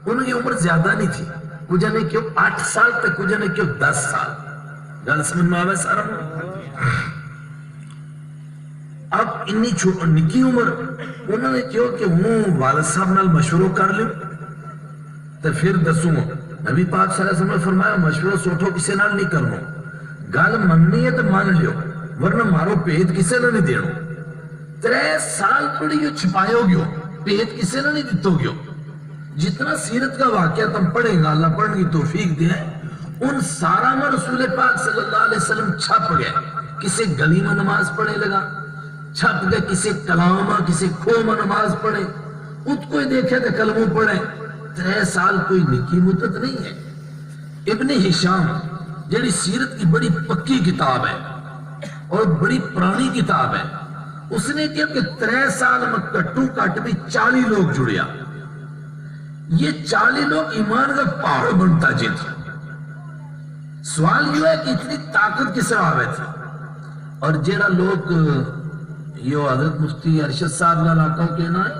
ان کی عمر زیادہ نہیں تھی، کچھ نے کیوں 8 سال تک، کچھ نے کیوں 10 سال. گل سمجھ میں آوے سارا. اب انی نکی عمر انہوں نے کیوں کہ ہوں والد صاحب نال مشورہ کر لیں تو پھر دسوں. نبی پاک صلی اللہ علیہ وسلم نے فرمایا مشورہ سوٹھو کسے نال نہیں کرنا، گل مننی ہے تو مان لیو ورنہ مارو پیت کسے نال نہیں دینا. 3 سال تھوڑی یہ چھپائے ہو گیو، پیت کسے نال نہیں دیتو گیو. جتنا سیرت کا واقعہ تم پڑھیں گا اللہ پڑھنے کی توفیق دے ان سارا میں رسول پاک صلی اللہ علیہ وسلم چھپ گئے. کسے گلی میں نماز پڑھے لگا چھپ گئے، کسے کلامہ کسے کھو میں نماز پڑھے، ات کوئی دیکھے تو کلموں پڑھے. 3 سال کوئی نکی مدت نہیں ہے. ابن ہشام جیڑی سیرت کی بڑی پکی کتاب ہے اور بڑی پرانی کتاب ہے، اس نے کہا کہ 3 سال میں کٹو کٹ بھی 40 لوگ جڑیا. یہ 40 لوگ ایمان کا پہاڑ بنتا جی تھا. سوال یہ ہے کہ اتنی طاقت کس طرح آوے تھی. اور جیڑا لوگ یہ حضرت مفتی ارشد صاحب کا علاقہ کہنا ہے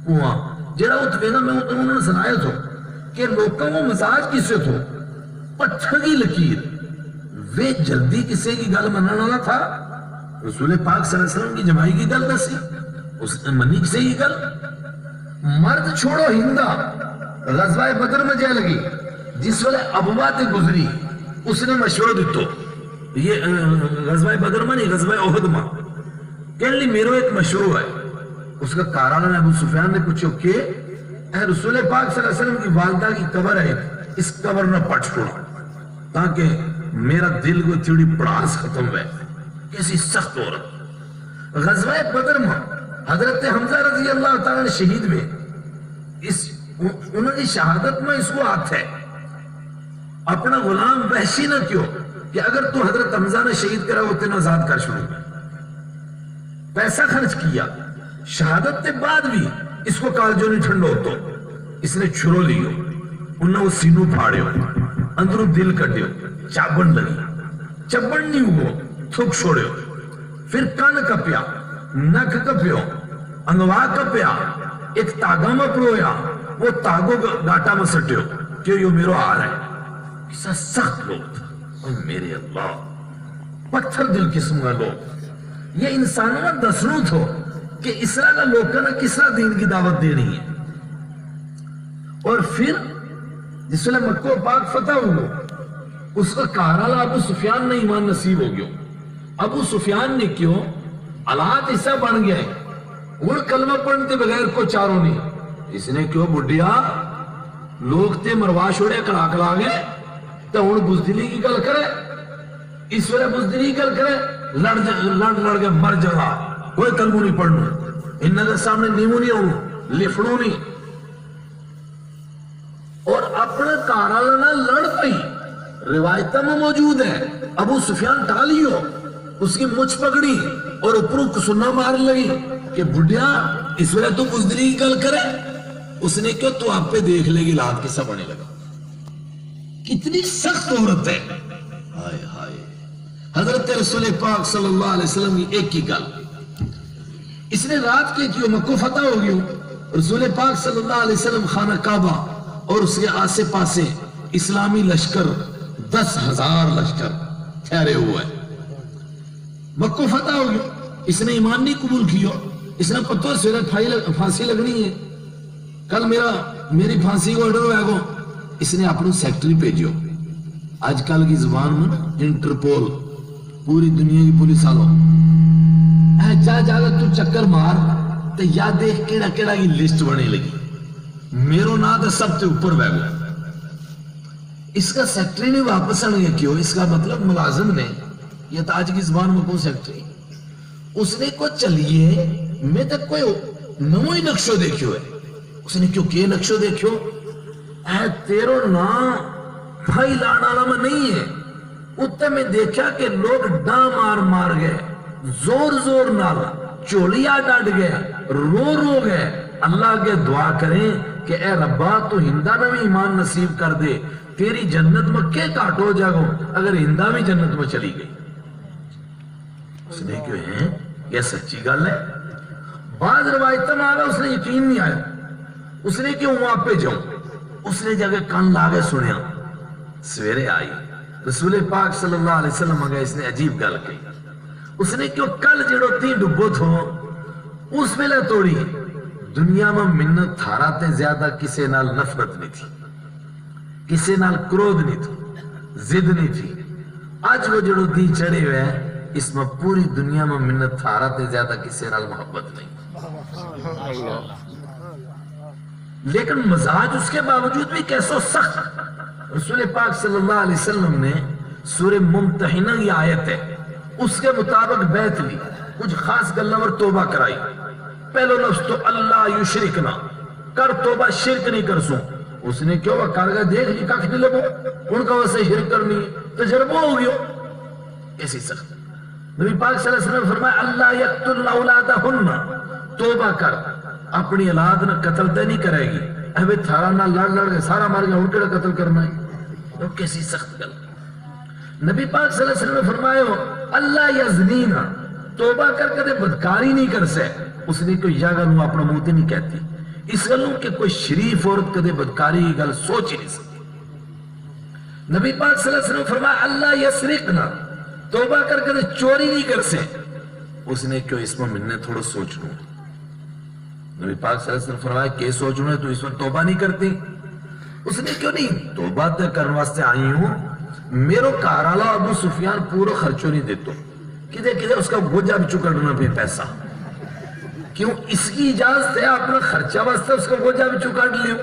کنواں جیڑا اتوینا میں انہوں نے سنایا تھا کہ لوگوں کو مزاج کسے تھو پتھر کی لکیر وہ جلدی کسے کی گل مننا نہ تھا. رسول پاک صلی اللہ علیہ وسلم کی جمائی کی گل دسی اس نے منی کسے کی گل. مرد چھوڑو ہندا غزوہ بدر میں جائے لگی جس وقت ابوا تے گزری اس نے مشورہ دیتو. یہ غزوہ بدر میں نہیں غزوہ احد میں کہنے لی میرے ایک مشورہ ہے. اس کا کارانہ ابو سفیان نے پوچھو کہ اے رسول پاک صلی اللہ علیہ وسلم کی والدہ کی قبر ہے اس قبر نہ پٹ چھوڑا تاکہ میرا دل کو تھوڑی پڑاس ختم ہوئے. کیسی سخت عورت. غزوہ بدر میں حضرت حمزہ رضی اللہ تعالیٰ نے شہید میں انہوں نے شہادت میں اس کو ہاتھ ہے اپنا غلام وحشی نہ کیوں کہ اگر تو حضرت حمزہ نے شہید کرا وہ تین آزاد کر چھوڑوں گا. پیسہ خرچ کیا شہادت کے بعد بھی اس کو کالجوں نہیں ٹھنڈو تو اس نے چھرو لیو انہوں وہ سینوں پھاڑے ہو اندروں دل کٹے ہو چابن لگی چبن نہیں ہوگو تھک چھوڑے ہو پھر کان کپیا نک کپیو انگوا کپیا ایک تاگا میں پرویا وہ تاگو گاٹا میں سٹیو کہ یہ میرو آ رہا ہے. کسا سخت لوگ تھا اور میرے اللہ پتھر دل قسم کا لوگ. یہ انسانوں میں دسنوں تھو کہ اسرائیل کا لوگوں نے کس طرح دین کی دعوت دینی ہے. اور پھر جس وقت مکہ پاک فتح ہو اس کا کہرالہ ابو سفیان نے ایمان نصیب ہو گیا. ابو سفیان نے کیوں حالات ایسا بن گیا ہے وہ کلمہ پڑھنے بغیر کو چاروں نہیں. اس نے کیوں بڑھیا لوگ تے مروا چھوڑے کڑا کڑا گئے تو ہوں بزدلی کی گل کرے اس وقت بزدلی کی گل کرے لڑ کے مر جگہ کوئی کلمہ نہیں پڑھنا انہوں کے سامنے نیمو نہیں ہونا لفڑوں نہیں. اور اپنا کارالنا لڑ پئی روایتہ میں موجود ہے. ابو سفیان ٹالیو اس کی مچھ پکڑی اور اوپروں کسنا مار لگی کہ بڑھیا اس وقت تو بزدلی کی گل کرے. اس نے کیوں تو آپ پہ دیکھ لے گی لات کیسا بنے لگا. کتنی سخت عورت ہے. ہائے ہائے. حضرت رسول پاک صلی اللہ علیہ وسلم کی ایک کی گل اس نے رات کے کیوں مکہ فتح ہو گئی. رسول پاک صلی اللہ علیہ وسلم خانہ کعبہ اور اس کے آسے پاسے اسلامی لشکر 10,000 لشکر ٹھہرے ہوئے. مکہ فتح ہو گیا. اس نے ایمان نہیں قبول کیا. اس نے پتہ سویرے پھانسی لگنی ہے کل میری پھانسی کو آرڈر ہوئے گو. اس نے اپنے سیکٹری بھیجو. آج کل کی زبان میں انٹرپول پوری دنیا کی پولیس آلو جا جاگا تو چکر مار تو یا دیکھ کیڑا کیڑا کی لسٹ بنے لگی میرو نا تو سب تے اوپر بہ گیا. اس کا سیکٹری نے واپس آنے کیوں اس کا مطلب ملازم نے یہ تو آج کی زبان میں کون سیکٹری اس نے کو چلیے میں تک کوئی نموئی نقشو دیکھو ہے. اس نے کیوں کہ نقشو دیکھو اے تیرو نا بھائی لانا میں نہیں ہے. اتنے میں دیکھا کہ لوگ ڈاں مار مار گئے زور زور نالا چولیا ڈاڑ گئے رو رو گئے. اللہ کے دعا کریں کہ اے ربا تو ہندہ میں بھی ایمان نصیب کر دے تیری جنت میں کے کاٹ ہو جاگو اگر ہندہ بھی جنت میں چلی گئی. اس نے کیوں ہیں یہ سچی گل ہے. بعض روایتوں میں آگا اس نے یقین نہیں آیا اس نے کیوں وہاں پہ جاؤں؟ اس نے جگہ کان لاغے سنیا. سویرے آئی رسول پاک صلی اللہ علیہ وسلم اگر اس نے عجیب گل کی. اس نے کیوں کل جڑو تھی ڈبو تھو اس ویلے توڑی دنیا میں منت تھارا تے زیادہ کسے نال نفرت نہیں تھی, کسے نال کرودھ نہیں تھی, زد نہیں تھی. آج وہ جڑو دی چڑھے ہوئے اس میں پوری دنیا میں منت تھارا تے زیادہ کسے نال محبت نہیں. لیکن مزاج اس کے باوجود بھی کیسو سخت. رسول پاک صلی اللہ علیہ وسلم نے سورہ ممتحنہ کی آیت ہے اس کے مطابق بیعت لی, کچھ خاص گلوں پر توبہ کرائی. پہلو لفظ تو اللہ یشرکنا کر, توبہ شرک نہیں کر سوں. اس نے کیوں وہ کارگاہ دیکھ لی کاکھ نہیں لگو ان کا ویسے شرک کرنی ہے, تجربہ ہو گیا. ایسی سخت. نبی پاک صلی اللہ علیہ وسلم فرمایا اللہ یقتل اولادہن, توبہ کر اپنی اولاد نہ قتل تے نہیں کرے گی. اے تھارا نہ لڑ لڑ کے سارا مار گیا ان کے قتل کرنا ہے. وہ کیسی سخت گل. نبی پاک صلی اللہ علیہ وسلم نے فرمایا اللہ یزنینا, توبہ کر کے بدکاری نہیں کر سے. اس نے کوئی یہ گل اپنا منہ تے نہیں کہتی اس گلوں کہ کوئی شریف عورت کدے بدکاری کی گل سوچ ہی نہیں سکتی. نبی پاک صلی اللہ علیہ وسلم نے فرمایا اللہ یسرقنا, توبہ کر کے چوری نہیں کر سے. اس نے کیوں اس میں ملنے تھوڑا سوچ لوں. نبی پاک صلی اللہ علیہ وسلم فرمایا کہ سوچ لوں تو اس میں توبہ نہیں کرتی. اس نے کیوں نہیں, توبہ تے کرنے واسطے آئی ہوں, میرو کارالا ابو سفیان پورا خرچو نہیں دیتو, کدے کدے اس کا گوجہ بھی چکڑنا پہ پیسہ. کیوں اس کی اجازت ہے اپنا خرچہ واسطے اس کا گوجہ بھی چکڑ لیو.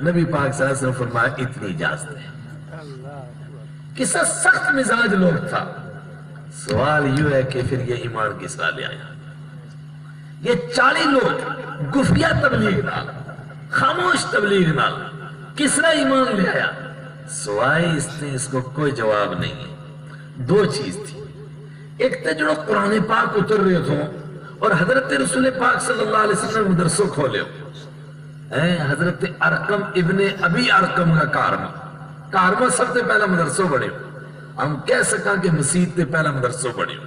نبی پاک صلی اللہ علیہ وسلم فرمایا اتنی اجازت ہے. کسا سخت مزاج لوگ تھا. سوال یہ ہے کہ پھر یہ ایمان کس طرح لے آیا. یہ 40 لوگ گفیہ تبلیغ نال, خاموش تبلیغ نال کس طرح ایمان لے آیا؟ سوائے اس نے اس کو کوئی جواب نہیں ہے. 2 چیز تھی. ایک تو جو قرآن پاک اتر رہے تھے اور حضرت رسول پاک صلی اللہ علیہ وسلم مدرسوں کھولے ہو. حضرت ارقم ابن ابی ارقم کا کارما سب سے پہلا مدرسوں بڑے ہو. ہم کہہ سکا کہ مسجد سے پہلا مدرسوں بڑے ہو.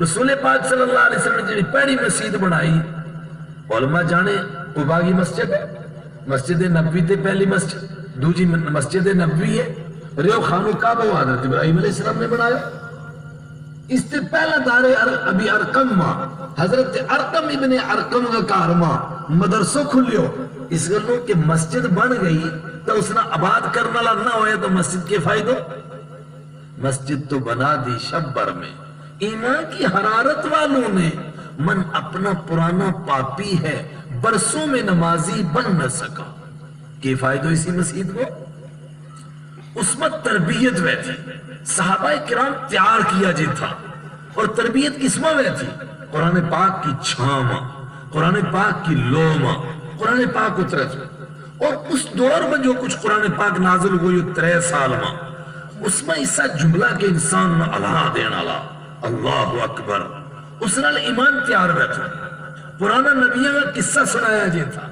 رسول پاک صلی اللہ علیہ وسلم نے پہلی مسجد بنائی علماء جانے قباء کی مسجد ہے, مسجد نبوی تے پہلی مسجد, دوسری مسجد نبوی ہے ریو خانو کعبہ وہ حضرت ابراہیم علیہ السلام نے بنایا. اس سے پہلا دار ابی ارقم حضرت ارقم ابن ارقم کا کارما مدرسوں کھلیو. اس گلوں کہ مسجد بن گئی تو اس نے آباد کرنے والا نہ ہوئے تو مسجد کے فائدہ. مسجد تو بنا دی شب بھر میں, ایمان کی حرارت والوں نے, من اپنا پرانا پاپی ہے برسوں میں نمازی بن نہ سکا. کہ فائدہ اسی مسجد کو. اس میں تربیت ہوئے تھی, صحابہ کرام تیار کیا جی تھا. اور تربیت کس میں ہوئے تھی؟ قرآن پاک کی چھاما, قرآن پاک کی لوما, قرآن پاک اترے تھے. اور اس دور میں جو کچھ قرآن پاک نازل ہوئی 3 سال میں, اس میں ایسا جملہ کہ انسان میں اللہ دینا اللہ اکبر, اس نال ایمان تیار بیٹھا. پرانا نبیوں کا قصہ سنایا جی تھا,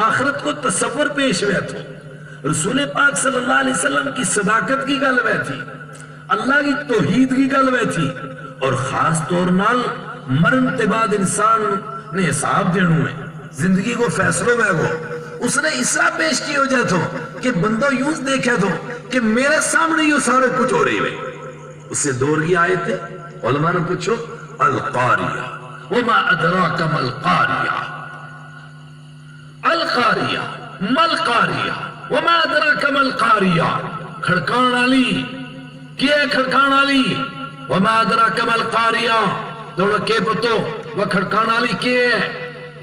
آخرت کو تصور پیش ہوئے تھے. رسول پاک صلی اللہ علیہ وسلم کی صداقت کی گل ہوئے تھی, اللہ کی توحید کی گل ہوئے تھی, اور خاص طور نال مرن کے بعد انسان نے حساب دینا ہے, زندگی کو فیصلوں میں وہ اس نے اس طرح پیش کی ہو جائے تو کہ بندہ یوں دیکھے تو کہ میرے سامنے یہ سارے کچھ ہو رہی ہوئے. اس سے دور کی آیت ہے. علماء نے پوچھو القاریہ وما ادراک ما القاریہ, القاریہ ملقاریہ وما ادراک ما القاریہ, کھڑکان والی کیا کھڑکان والی, وما ادراک ما القاریہ دوڑا کے پتو وہ کھڑکان والی کیا ہے.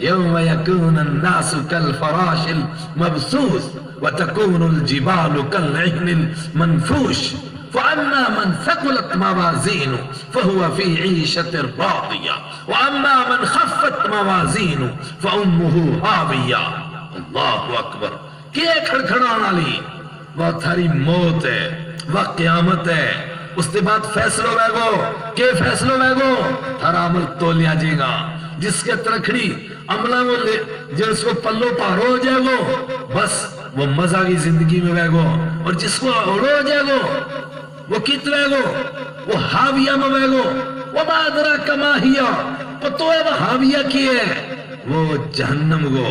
یوم یکون الناس کالفراش المبثوث وتکون الجبال کالعہن المنفوش فأما من ثقلت موازینه فهو في عیشة راضیہ وأما من خفت موازینه فأمه ہاویہ. اللہ اکبر. کیا کھڑکھڑانا لی, وہ تھاری موت ہے, وہ قیامت ہے. اس کے بعد فیصلوں میں گو, کہ فیصلوں میں گو تھارا عمل تو لیا جائے گا. جس کے ترکھڑی عملہ وہ لے جس کو پلو پارو ہو جائے گو بس وہ مزہ کی زندگی میں بے گو, اور جس کو اڑو ہو جائے گو وہ کت رہے گو, وہ حاویہ میں بے گو. وما ادراک ما ہی, پتو ہے وہ حاویہ کی ہے, وہ جہنم گو.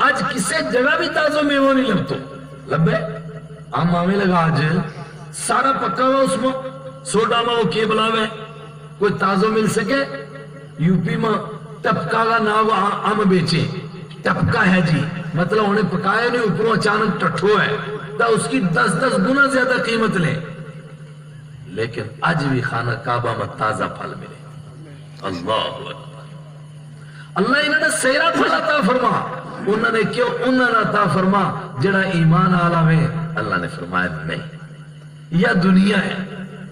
آج کسے جگہ بھی تازہ میوہ نہیں لگتو لبے آم آمیں لگا آج سارا پکا ہوا اس میں سوڈا میں وہ کی بلاوے کوئی تازہ مل سکے یو پی میں ٹپکا کا ناو آم بیچے ٹپکا ہے جی مطلب انہیں پکایا نہیں اوپروں اچانک ٹٹھو ہے تا اس کی 10 گنا زیادہ قیمت لیں لیکن آج بھی خانہ کعبہ میں تازہ پھل ملے اللہ اکبر اللہ انہوں نے سیرہ پھل عطا فرما انہوں نے کیوں انہوں نے عطا فرما جڑا ایمان آلہ میں اللہ نے فرمایا نہیں یا دنیا ہے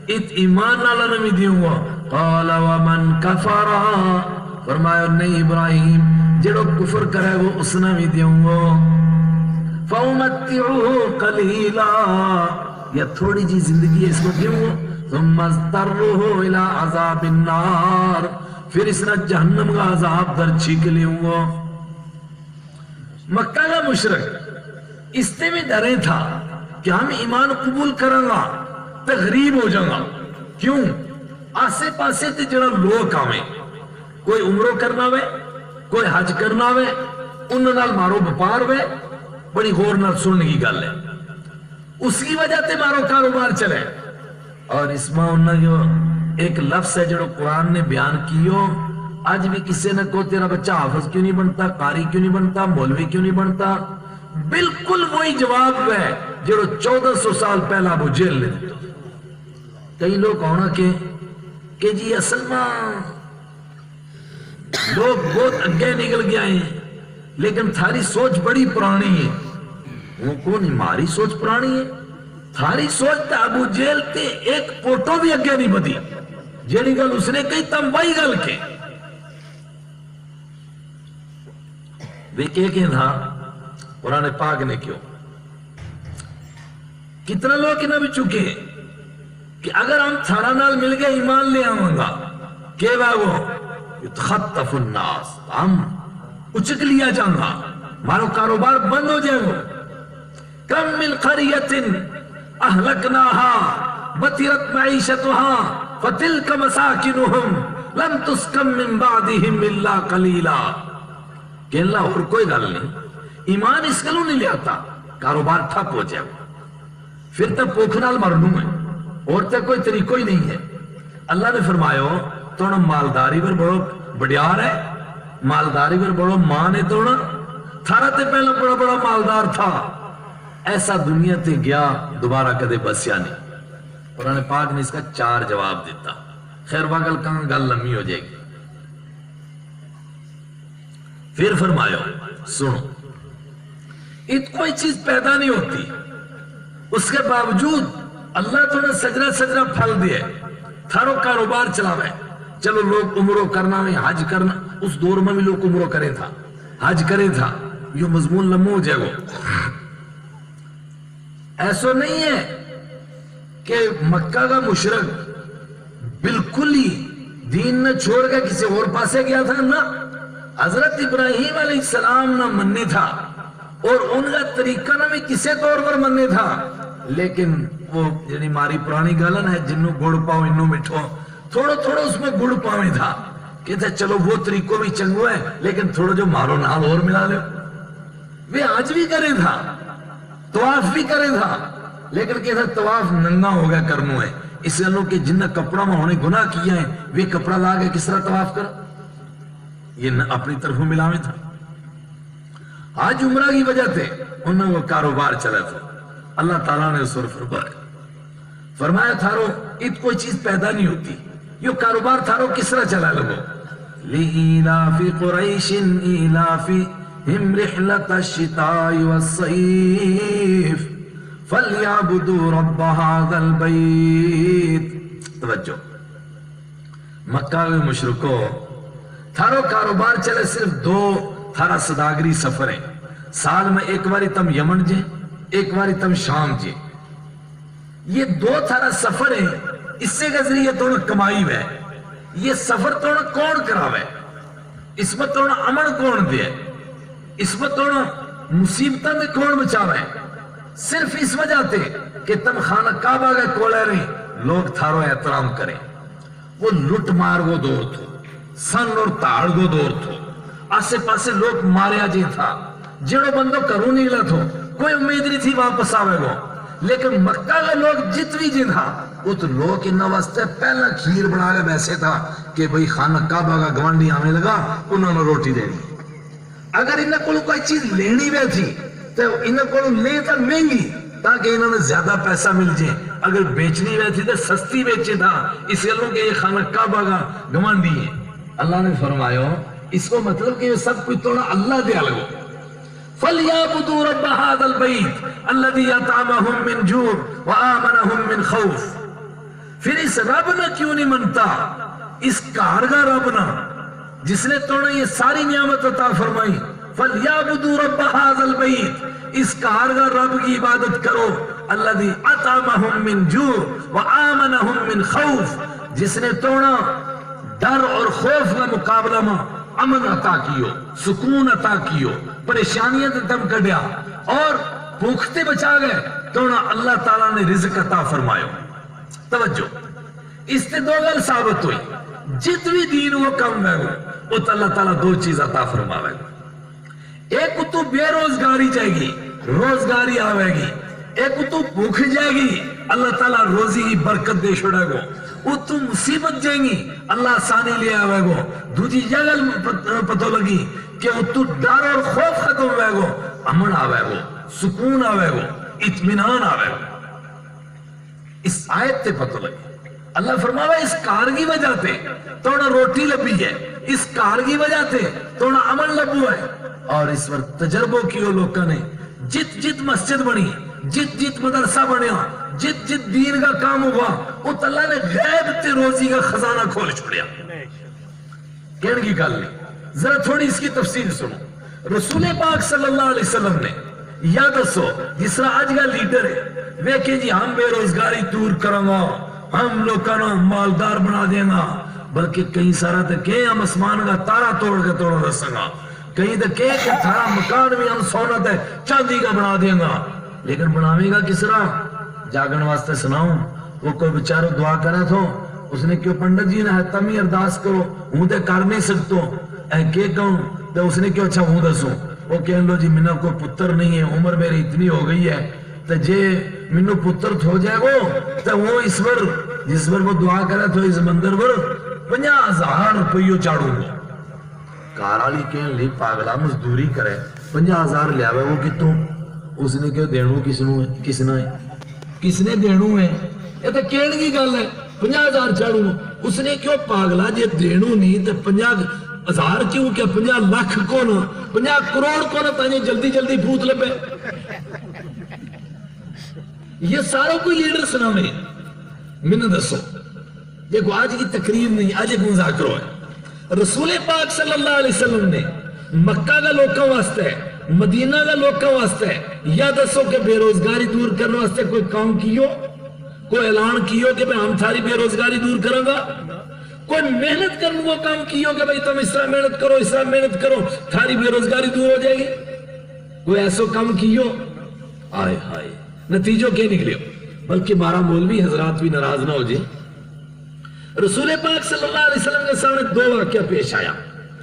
ات ایمان آلہ نے بھی دیوں گا قال ومن کفر فرمایا نہیں ابراہیم جڑو کفر کرے وہ اس نے بھی دیوں گا فَأُمَتِّعُهُ قَلِيلًا یا تھوڑی جی زندگی اس کو دیوں گا ثم اضطرُّهُ إِلَىٰ عَذَابِ النَّارِ پھر اس نے جہنم کا عذاب در چھیک لیوں گا مکہ کا مشرک اس نے بھی ڈرے تھا کہ ہم ایمان قبول کریں گا تو غریب ہو جائیں گا کیوں آسے پاسے تے جڑا لوگ آویں کوئی عمرہ کرنا وے کوئی حج کرنا وے انہوں نال مارو بپار وے بڑی غور نال سننے کی گل ہے اس کی وجہ تے مارو کاروبار چلے اور اس میں انہوں جو ایک لفظ ہے جو قرآن نے بیان کیو آج بھی کسی نے کو تیرا بچہ حافظ کیوں نہیں بنتا قاری کیوں نہیں بنتا مولوی کیوں نہیں بنتا بالکل وہی جواب ہے جو 1400 سال پہلا ابو جہل نے دیتا کئی لوگ ہونا کہ جی اصل میں لوگ بہت اگے نکل گیا ہیں لیکن تھاری سوچ بڑی پرانی ہے وہ کون ہماری سوچ پرانی ہے تھاری سوچ تا ابو جہل تے ایک پوٹو بھی اگے نہیں بدی جیڑی گل اس نے کہی تم وہی گل کے وہ کہ تھا قرآن پاک نے کیوں کتنا لوگ نہ بھی چکے کہ اگر ہم تھارا نال مل گئے ایمان لے آؤں گا کہ وہ یتخطف الناس ہم اچک لیا جاؤں گا مارو کاروبار بند ہو جائے گا کم من قریت اہلکناها بطرت معیشتها فتلک مساکنهم لم تسکن من بعدهم الا قلیلا کہ اللہ اور کوئی گل نہیں ایمان اس گلوں نہیں لے آتا کاروبار ٹھپ ہو جائے پھر تک پوکھنال مرنوں ہے اور تک کوئی طریقہ ہی نہیں ہے اللہ نے فرمایا تو مالداری پر بڑو بڑیار ہے مالداری پر بڑو ماں نے توڑا تھارا تے پہلے بڑا بڑا مالدار تھا ایسا دنیا تے گیا دوبارہ کدے بسیا نہیں قرآن پاک نے اس کا 4 جواب دیتا خیر واگل کہاں گل لمبی ہو جائے گی پھر فرمایا سنو ات کوئی چیز پیدا نہیں ہوتی اس کے باوجود اللہ تو نے سجرہ پھل دیا تھارو کاروبار چلاوے چلو لوگ عمرہ کرنا میں حج کرنا اس دور میں بھی لوگ عمرہ کرے تھا حج کرے تھا یہ مضمون لمحہ ہو جائے گا ایسا نہیں ہے کہ مکہ کا مشرک بالکل ہی دین نہ چھوڑ کے کسی اور پاسے گیا تھا نہ حضرت ابراہیم علیہ السلام نہ مننے تھا اور ان کا طریقہ نہ بھی کسی طور پر مننے تھا لیکن وہ یعنی ماری پرانی گالن ہے جنوں گڑ پاؤ انوں مٹھو تھوڑا تھوڑا اس میں گڑ پاویں تھا کہتے چلو وہ طریقوں بھی چنگو ہے لیکن تھوڑا جو مارو نال اور ملا لے وہ آج بھی کرے تھا طواف بھی کرے تھا لیکن کہتا طواف ننگا ہو گیا کرنو ہے اس لئے کہ جنہ کپڑا میں ہونے گناہ کیا ہے وہ کپڑا لا کے کس طرح طواف کر یہ اپنی طرف ملاویں تھا آج عمرہ کی وجہ تھے انہوں وہ کاروبار چلا تھا اللہ تعالیٰ نے اس پر فرمایا تھارو ات کوئی چیز پیدا نہیں ہوتی یہ کاروبار تھارو کس طرح چلا لگو لِإِلَافِ قُرَيْشٍ إِلَافِهِمْ رِحْلَةَ الشِّتَاءِ وَالصَّيْفِ فَلْيَعْبُدُوا رَبَّ هَذَا الْبَيْتِ توجہ مکہ کے مشرکو تھارو کاروبار چلے صرف 2 تھارا صداگری سفر ہیں سال میں ایک باری تم یمن جے ایک باری تم شام جے یہ 2 تھارا سفر ہیں اس سے کا ذریعہ توڑا کمائی ہے یہ سفر توڑا کون کراوے اس میں توڑا امن کون دے اس میں توڑا مصیبتہ میں کون بچاوے صرف اس وجہ تے کہ تم خانہ کعبہ گئے کولے رہے لوگ تھارو احترام کریں وہ لٹ مار وہ دور تھو سن اور تاڑ وہ دور تھو آسے پاسے لوگ ماریا جی تھا جڑو بندو کروں نہیں لت ہو کوئی امید نہیں تھی واپس آوے گو لیکن مکہ کے لوگ جتوی جن تھا وہ تو لوگ انہا واسطے پہلا کھیر بنا کے بیسے تھا کہ بھئی خانہ کعبہ کا گوانڈی آنے لگا انہوں نے روٹی دے دی اگر انہوں کو کوئی چیز لینی بھی تھی تو انہوں کو لے تھا مہنگی تاکہ انہوں نے زیادہ پیسہ مل جائے اگر بیچنی بھی تھی تو سستی بیچے تھا اس لیے کہ یہ خانہ کعبہ کا گوانڈی ہے اللہ نے فرمایا اس کو مطلب کہ یہ سب کچھ توڑا اللہ دے لگو فَلْيَعْبُدُوا رَبَّ هَذَا الْبَيْتِ الَّذِي يَطْعَمَهُم مِّن جُوعٍ وَآمَنَهُم مِّن خَوْفٍ پھر اس رب نے کیوں نہیں منتا اس کارگاہ رب نے جس نے توڑا یہ ساری نعمت عطا فرمائی فَلْيَعْبُدُوا رَبَّ هَذَا الْبَيْتِ اس کارگاہ رب کی عبادت کرو الَّذِي أَطْعَمَهُم مِّن جُوعٍ وَآمَنَهُم مِّن خَوْفٍ جس نے توڑا ڈر اور خوف کا مقابلہ میں امن عطا کیو سکون عطا کیو پریشانیاں دم کڈیا اور بھوکتے بچا گئے تو اللہ تعالیٰ نے رزق عطا فرمایا توجہ اس سے دو گل ثابت ہوئی جتوی دین وہ کم ہے وہ تو اللہ تعالیٰ دو چیز عطا فرماوے گا ایک تو بے روزگاری جائے گی روزگاری آوے گی ایک تو بھوک جائے گی اللہ تعالیٰ روزی کی برکت دے چھوڑے گو وہ تو مصیبت جائیں گی اللہ آسانی لے آوے گو دوجی جگل پتہ لگی کہ وہ تو ڈر اور خوف ختم ہوئے گو امن آوے گو سکون آوے گو اطمینان آوے گو اس آیت تے پتہ لگی اللہ فرماوے اس کار کی وجہ تے توڑا روٹی لبی ہے اس کار کی وجہ تے توڑا امن لبو ہے اور اس وقت تجربوں کیوں لوگوں نے جت مسجد بنی جت مدرسہ بنیا جت دین کا کام ہوا وہ اللہ نے غیب تے روزی کا خزانہ کھول چھوڑیا کہنے کی گل نہیں ذرا تھوڑی اس کی تفصیل سنو رسول پاک صلی اللہ علیہ وسلم نے یا دسو جس طرح آج کا لیڈر ہے وہ کہ جی ہم بے روزگاری دور کریں گا ہم لوگوں مالدار بنا دیں گا بلکہ کہیں سارا تو کہ ہم اسمان کا تارا توڑ کے توڑ رسیں گا کہیں تو کہ تھارا مکان بھی ہم سونا تے چاندی کا بنا دیں گا لیکن بناوے گا کس طرح جاگن واسطے سناؤں وہ کوئی بیچارہ دعا کرا تھو اس نے کیوں پنڈت جی نے تم ہی ارداس کرو ہوں تے کر نہیں سکتو اے کہ کہوں تو اس نے کیوں اچھا ہوں دسوں وہ کہن لو جی منہ کو پتر نہیں ہے عمر میری اتنی ہو گئی ہے تو جے منہ پتر ہو جائے گو تو وہ اس پر جس پر وہ دعا کرا تھو اس مندر پر 50,000 روپیوں چاڑوں گو کارالی کہن لی پاگلا مزدوری کرے 50,000 لیا وہ کتوں اس نے کیوں دینوں کس نے دینوں ہے یہ تو کہن کی گل ہے 50,000 چاڑوں اس نے کیوں پاگلا جے دینوں نہیں تو 50,000 کیوں کیا 50 لاکھ کو نا 50 کروڑ کو نا تانے جلدی جلدی پھوت لبے یہ سارا کوئی لیڈر سنا میں نے دسو دیکھو آج کی تقریر نہیں آج ایک مذاکرہ ہے رسول پاک صلی اللہ علیہ وسلم نے مکہ کا لوکاں واسطے مدینہ کا لوکاں واسطے یا دسو کہ بے روزگاری دور کرنے واسطے کوئی کام کیو کوئی اعلان کیو کہ ہم تھاری بے روزگاری دور کریں گا کوئی محنت کرنے وہ کام کیو کہ بھئی تم اس طرح محنت کرو تھاری بے روزگاری دور ہو جائے گی کوئی ایسو کام کیو آئے ہائے نتیجوں کے نکلے بلکہ مارا مولوی حضرات بھی ناراض نہ ہو جائے رسول پاک صلی اللہ علیہ وسلم کے سامنے دو واقعہ پیش آیا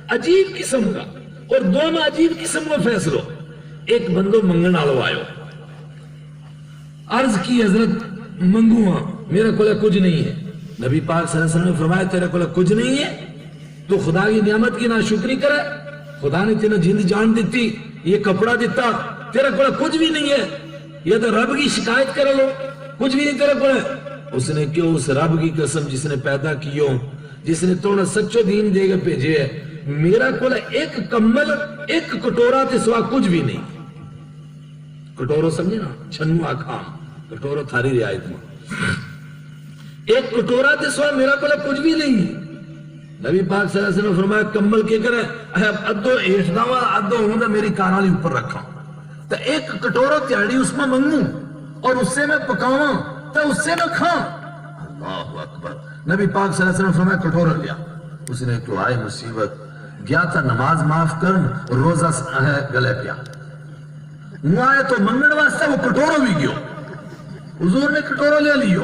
عجیب قسم کا اور دونوں عجیب قسم کا فیصلو ایک بندو منگن آلو آئے عرض کی حضرت منگو ہاں میرے کولے کچھ نہیں ہے نبی پاک صلی اللہ علیہ وسلم نے فرمایا تیرے کولے کچھ نہیں ہے تو خدا کی نعمت کی ناشکری کرے خدا نے تیرے جند جان دیتی یہ کپڑا دیتا تیرے کولے کچھ بھی نہیں ہے یہ تو رب کی شکایت کر لو کچھ بھی نہیں تیرے کولے اس نے کیوں اس رب کی قسم جس نے پیدا کیوں جس نے توڑا سچو دین دے گا بھیجے ہے میرا کولے ایک کمل ایک کٹورا تے سوا کچھ بھی نہیں کٹورو سمجھے نا چھنو آکھام کٹورو تھاری رعایت میں ایک کٹورا تے سوا میرا کولے کچھ بھی نہیں نبی پاک صلی اللہ علیہ وسلم نے فرمایا کمل کے کرے ادو ایٹ داوا ادو ہوں دا میری کارالی اوپر رکھا تو ایک کٹورا تیاڑی اس میں منگوں اور اس سے میں پکاواں تو اس سے میں کھاں اللہ اکبر نبی پاک صلی اللہ علیہ وسلم نے فرمایا کٹورا لیا اس نے کیوں آئے مصیبت گیا تھا نماز معاف کرن روزہ گلے پیا وہ آئے تو منگن واسطہ وہ کٹورو بھی گیو حضور نے کٹورو لے لیو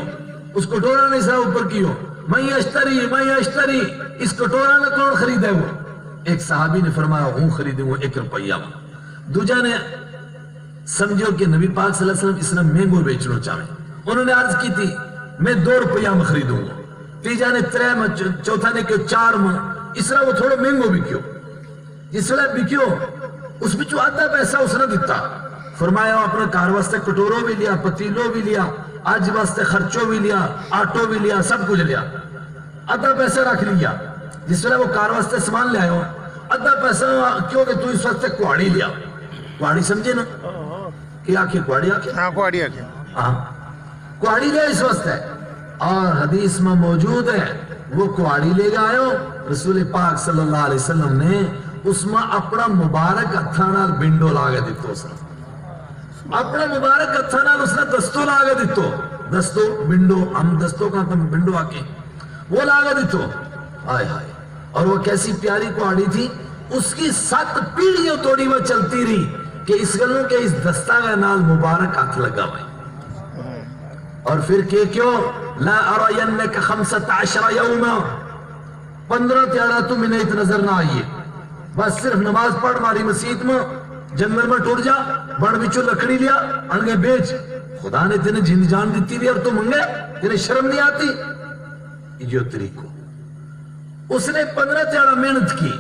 اس کٹورا نے سا اوپر کیو میں اشتری اس کٹورا نے کون خریدے وہ ایک صحابی نے فرمایا ہوں خریدے وہ 1 روپیہ دوجا نے سمجھو کہ نبی پاک صلی اللہ علیہ وسلم اس نے مہنگو بیچنا چاہے، انہوں نے عرض کی تھی میں 2 روپیہ میں خریدوں گا، تیجا نے 3 میں، چوتھا نے کیوں 4 میں، اس طرح وہ تھوڑا مہنگو بکیو، جس وقت بکیو اس بچو آدھا پیسہ اس نے دیتا، فرمایا اپنے کار واسطے کٹوروں بھی لیا، پتیلوں بھی لیا، آج واسطے خرچوں بھی لیا، آٹو بھی لیا، سب کچھ لیا، آدھا پیسہ رکھ لیا، جس وقت وہ کار واسطے سامان لے آئے ہو، آدھا پیسہ کیوں کہ تو اس واسطے کوڑی لیا، کوڑی سمجھے نا کہ آکھیں کوڑی آکھیں، ہاں کوڑی آکھیں، ہاں کوڑی لیا اس واسطے، اور حدیث میں موجود ہے وہ کوڑی لے گا آئے رسول پاک صلی اللہ علیہ وسلم نے اس میں اپنا مبارک ہتھانا بنڈو لاغے دیتو، اس نے اپنا مبارک ہتھانا اس نے دستو لاغے دیتو، دستو بنڈو، ہم دستو کا تم بنڈو آکے وہ لاغے دیتو، آئے ہائے، اور وہ کیسی پیاری کوڑی تھی، اس کی 7 پیڑھیوں توڑی وہ چلتی رہی کہ اس گلوں کے اس دستہ کا نال مبارک ہاتھ لگا ہوئے، اور پھر کہ کیوں لا ارینک 15 یوما، 15 تیارہ تم انہیں نظر نہ آئیے، بس صرف نماز پڑھ ماری مسجد میں، جنگل میں ٹوٹ جا، بڑھ بچو لکڑی لیا، انگے بیچ، خدا نے تینے جن جان دیتی بھی اور تم انگے تینے شرم نہیں آتی، یہ طریقو اس نے 15 تیارہ محنت کی،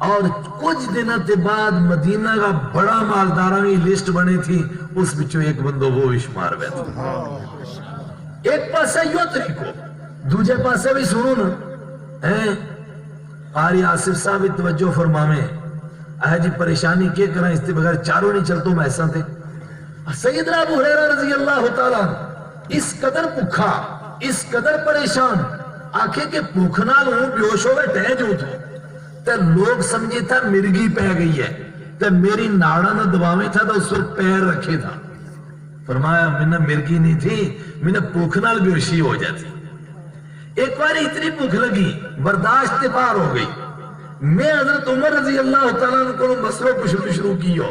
اور کچھ دنوں کے بعد مدینہ کا بڑا مالدارہ کی لسٹ بنی تھی، اس بچوں ایک بندو وہ بھی شمار بیٹھا، ایک پاسے یوں طریقو، دوجہ پاسے بھی سنو نا، قاری آصف صاحب توجہ فرمامے، جی پریشانی کیا کریں اس کے بغیر چاروں نہیں چلتوں میں ایسا تھے، سیدنا ابو ہریرہ رضی اللہ تعالیٰ اس قدر پکھا، اس قدر پریشان، آنکھیں کہ پوکھنا لوں بیوش ہو گئے ٹہ جو تھے، تے لوگ سمجھے تھا مرگی پہ گئی ہے، تے میری ناڑا نہ دباویں تھا تو اس پر پیر رکھے تھا، فرمایا میں نے مرگی نہیں تھی، میں نے پوکھنا بیوشی ہو جاتی، ایک بار اتنی بھوک لگی برداشت پار ہو گئی، میں حضرت عمر رضی اللہ تعالیٰ کو مسئلہ پوچھنا شروع کی ہو،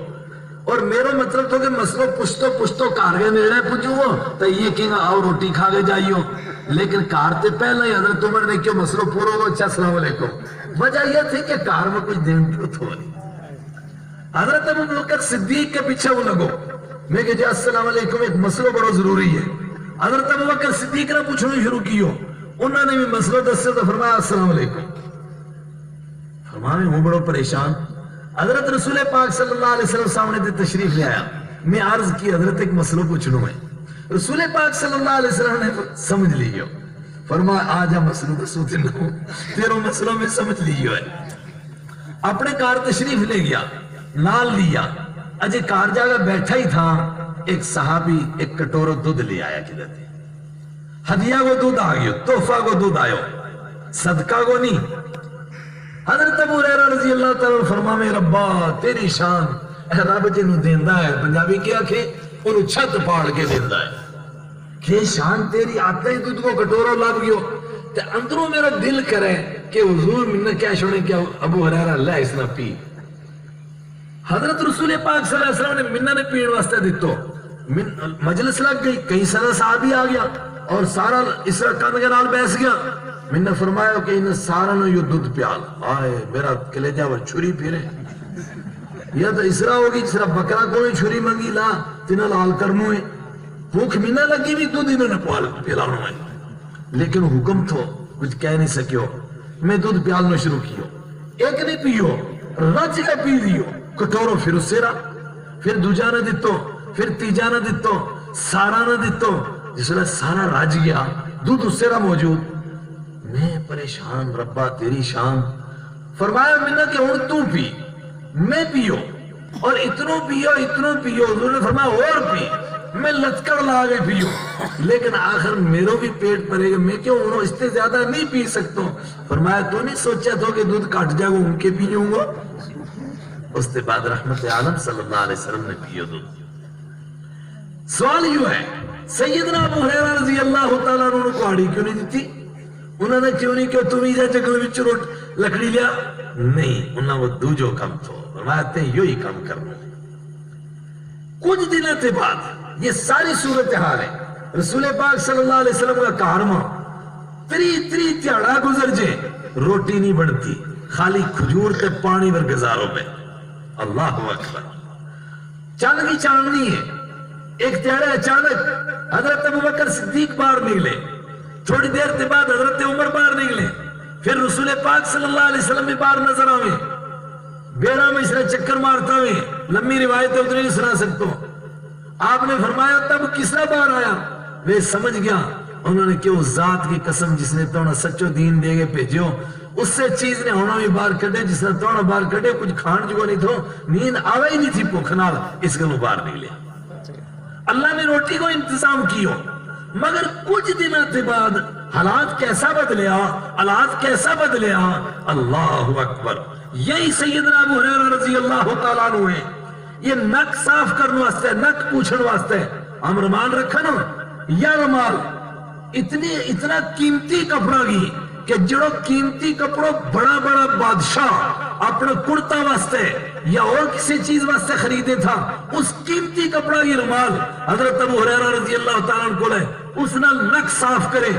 اور میرا مطلب تو کہ مسئلہ پوچھتو کارگے نیڑے پوچھو ہو تو یہ کہیں گا آؤ روٹی کھا کے جائی ہو، لیکن کارتے پہلے حضرت عمر نے کیوں مسئلہ پورو ہو، اچھا السلام علیکم، وجہ یہ تھی کہ کار میں کچھ دین کی تو نہیں، حضرت ابو بکر صدیق کے پیچھے وہ لگو، میں کہ جا السلام علیکم ایک مسئلہ بڑا ضروری ہے، حضرت ابو بکر صدیق نے پوچھنا شروع کی ہو، انہوں نے بھی مسئلہ دستے تو فرمایا السلام علیکم، فرمایا وہ بڑا پریشان، حضرت رسول پاک صلی اللہ علیہ وسلم سامنے دے تشریف لے آیا، میں عرض کی حضرت ایک مسئلہ پوچھنوں میں، رسول پاک صلی اللہ علیہ وسلم نے سمجھ لیو، فرمایا آجا مسئلہ دسو تنہوں، تیروں مسئلہ میں سمجھ لیو ہے، اپنے کار تشریف لے گیا، نال لیا، اجے کار جاگا بیٹھا ہی تھا، ایک صحابی ایک کٹورو دودھ لے آیا کی دیتے، ہدیہ کو دودھ آگیو، تحفہ کو دودھ آئیو، صدقہ کو نہیں، حضرت ابو ہریرہ رضی اللہ تعالیٰ فرما میں ربا تیری شان، اے رب جنہوں دیندہ ہے، پنجابی کیا کہ انہوں چھت پاڑ کے دیندہ ہے، کہ شان تیری آتے ہی دودھ کو کٹورو لگ گیو، تے اندروں میرا دل کرے کہ حضور منہ کیا شوڑے کیا ابو ہریرہ اللہ اس نہ پی، حضرت رسول پاک صلی اللہ علیہ وسلم نے منہ نے پیڑ واسطے دیتو، مجلس لگ گئی، کئی سارا صحابی آ گیا، اور سارا اس طرح کند کے نال بیس گیا، میں نے فرمایا کہ انہیں سارا نے یہ دودھ پیال، آئے میرا کلیجہ وہ چھری پھرے، یا تو اس طرح ہوگی جس طرح بکرا کوئی چھری منگی لا تینہ لال کرنو ہے، بھوک منہ لگی بھی دودھ انہوں نے پیلانو ہے، لیکن حکم تو کچھ کہہ نہیں سکیو، میں دودھ پیالنا شروع کیو، ایک نہیں پیو، رج کا پی لیو، کٹورو پھر اس سے رہا، پھر دوجہ نہ دیتو، پھر تیجہ نہ دیتو، سارا نہ دیتو، جس نے سارا راج گیا، دودھ اس سے رہا موجود، میں پریشان ربا تیری شان، فرمایا میں نے کہ اور تو پی، میں پیو، اور اتنوں پیو، حضور نے فرمایا اور پی، میں لتکڑ لاغے پیو، لیکن آخر میرو بھی پیٹ پڑے گا، میں کیوں انہوں اس سے زیادہ نہیں پی سکتا ہوں، فرمایا تو نہیں سوچا تو کہ دودھ کاٹ جائے گا ان کے پیوں گا، اس کے بعد رحمت عالم صلی اللہ علیہ وسلم نے پیو دودھ۔ سوال یوں ہے سیدنا ابو ہریرہ رضی اللہ تعالیٰ عنہ کو آڑی کیوں نہیں دیتی؟ انہوں نے کیوں نہیں کہ تم ہی جائے جگل بچ روٹ لکڑی لیا؟ نہیں، انہوں وہ دو جو کم تھو، فرماتے ہیں یوں ہی کم کرنا۔ کچھ دنوں کے بعد یہ ساری صورتحال ہے، رسول پاک صلی اللہ علیہ وسلم کا کارما تری تیاڑا گزر جے، روٹی نہیں بڑھتی، خالی کھجور تے پانی ور گزارو میں، اللہ اکبر، چند کی چاندنی ہے، ایک تیارے اچانک حضرت ابوبکر صدیق باہر نکلے، تھوڑی دیر کے بعد حضرت عمر باہر نکلے، پھر رسول پاک صلی اللہ علیہ وسلم بھی باہر نظر آوے، بیڑا میں اس نے چکر مارتا ہوئے، لمبی روایتیں اتنی نہیں سنا سکتا، آپ نے فرمایا تب کس طرح باہر آیا؟ وہ سمجھ گیا انہوں نے کہ اس ذات کی قسم جس نے تونا سچو دین دے گے بھیجو، اس سے چیز نے ہونا بھی باہر کٹے، جس نے تونا باہر کٹے، کچھ کھان جو نہیں تھو، نیند آوے ہی نہیں تھی پوکھنال، اس گلوں باہر نکلے۔ اللہ نے روٹی کو انتظام کیو، مگر کچھ دنوں کے بعد حالات کیسا بدلیا، حالات کیسا بدلیا، اللہ اکبر۔ یہی سیدنا ابو ہریرہ رضی اللہ تعالیٰ عنہ ہے، یہ نک صاف کرنے واسطے، نک پوچھنے واسطے ہم رومال رکھا نا، یا رومال اتنا قیمتی کپڑا گی کہ جڑو قیمتی کپڑوں بڑا بڑا بادشاہ اپنا کرتا واسطے یا اور کسی چیز واسطے خریدے تھا، اس قیمتی کپڑا کی رومال حضرت ابو ہریرہ رضی اللہ تعالیٰ عنہ کو لے، اس نال نک صاف کرے،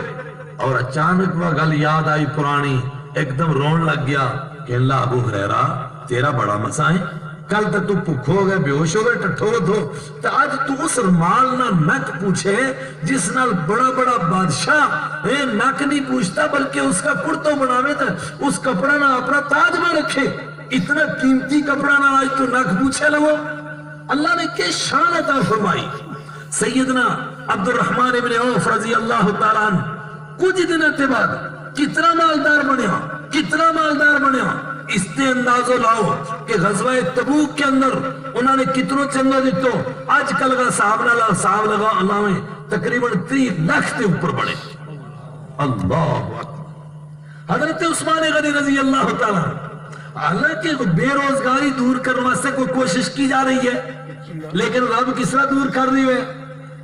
اور اچانک وہ گل یاد آئی پرانی، ایک دم رون لگ گیا کہ اللہ ابو ہریرہ تیرا بڑا مسا ہے، کل تک تو بھوکے ہو گئے، بے ہوش ہو گئے، ٹٹھو تھو، تو آج تو اس رومال نہ نک پوچھے جس نال بڑا بڑا بادشاہ نک نہیں پوچھتا بلکہ اس کا کرتو بناوے تھا، اس کپڑا نہ اپنا تاج میں رکھے، اتنا قیمتی کپڑا نہ آج تو نک پوچھے لگو۔ اللہ نے کہ شان عطا فرمائی۔ سیدنا عبد الرحمن ابن عوف رضی اللہ تعالیٰ عنہ کچھ دنوں کے بعد کتنا مالدار بنیا، کتنا مالدار بنیا، اس نے اندازو لاؤ کہ غزوہ تبوک کے اندر انہوں نے کتنوں چندہ دیتو، آج کل کا صاحب لگا اللہ میں تقریباً 3 لاکھ کے اوپر بڑھے۔ اللہ اکبر۔ حضرت عثمان غنی رضی اللہ تعالیٰ، حالانکہ بے روزگاری دور کرنے واسطے کوئی کوشش کی جا رہی ہے، لیکن رب کس طرح دور کر رہی ہے؟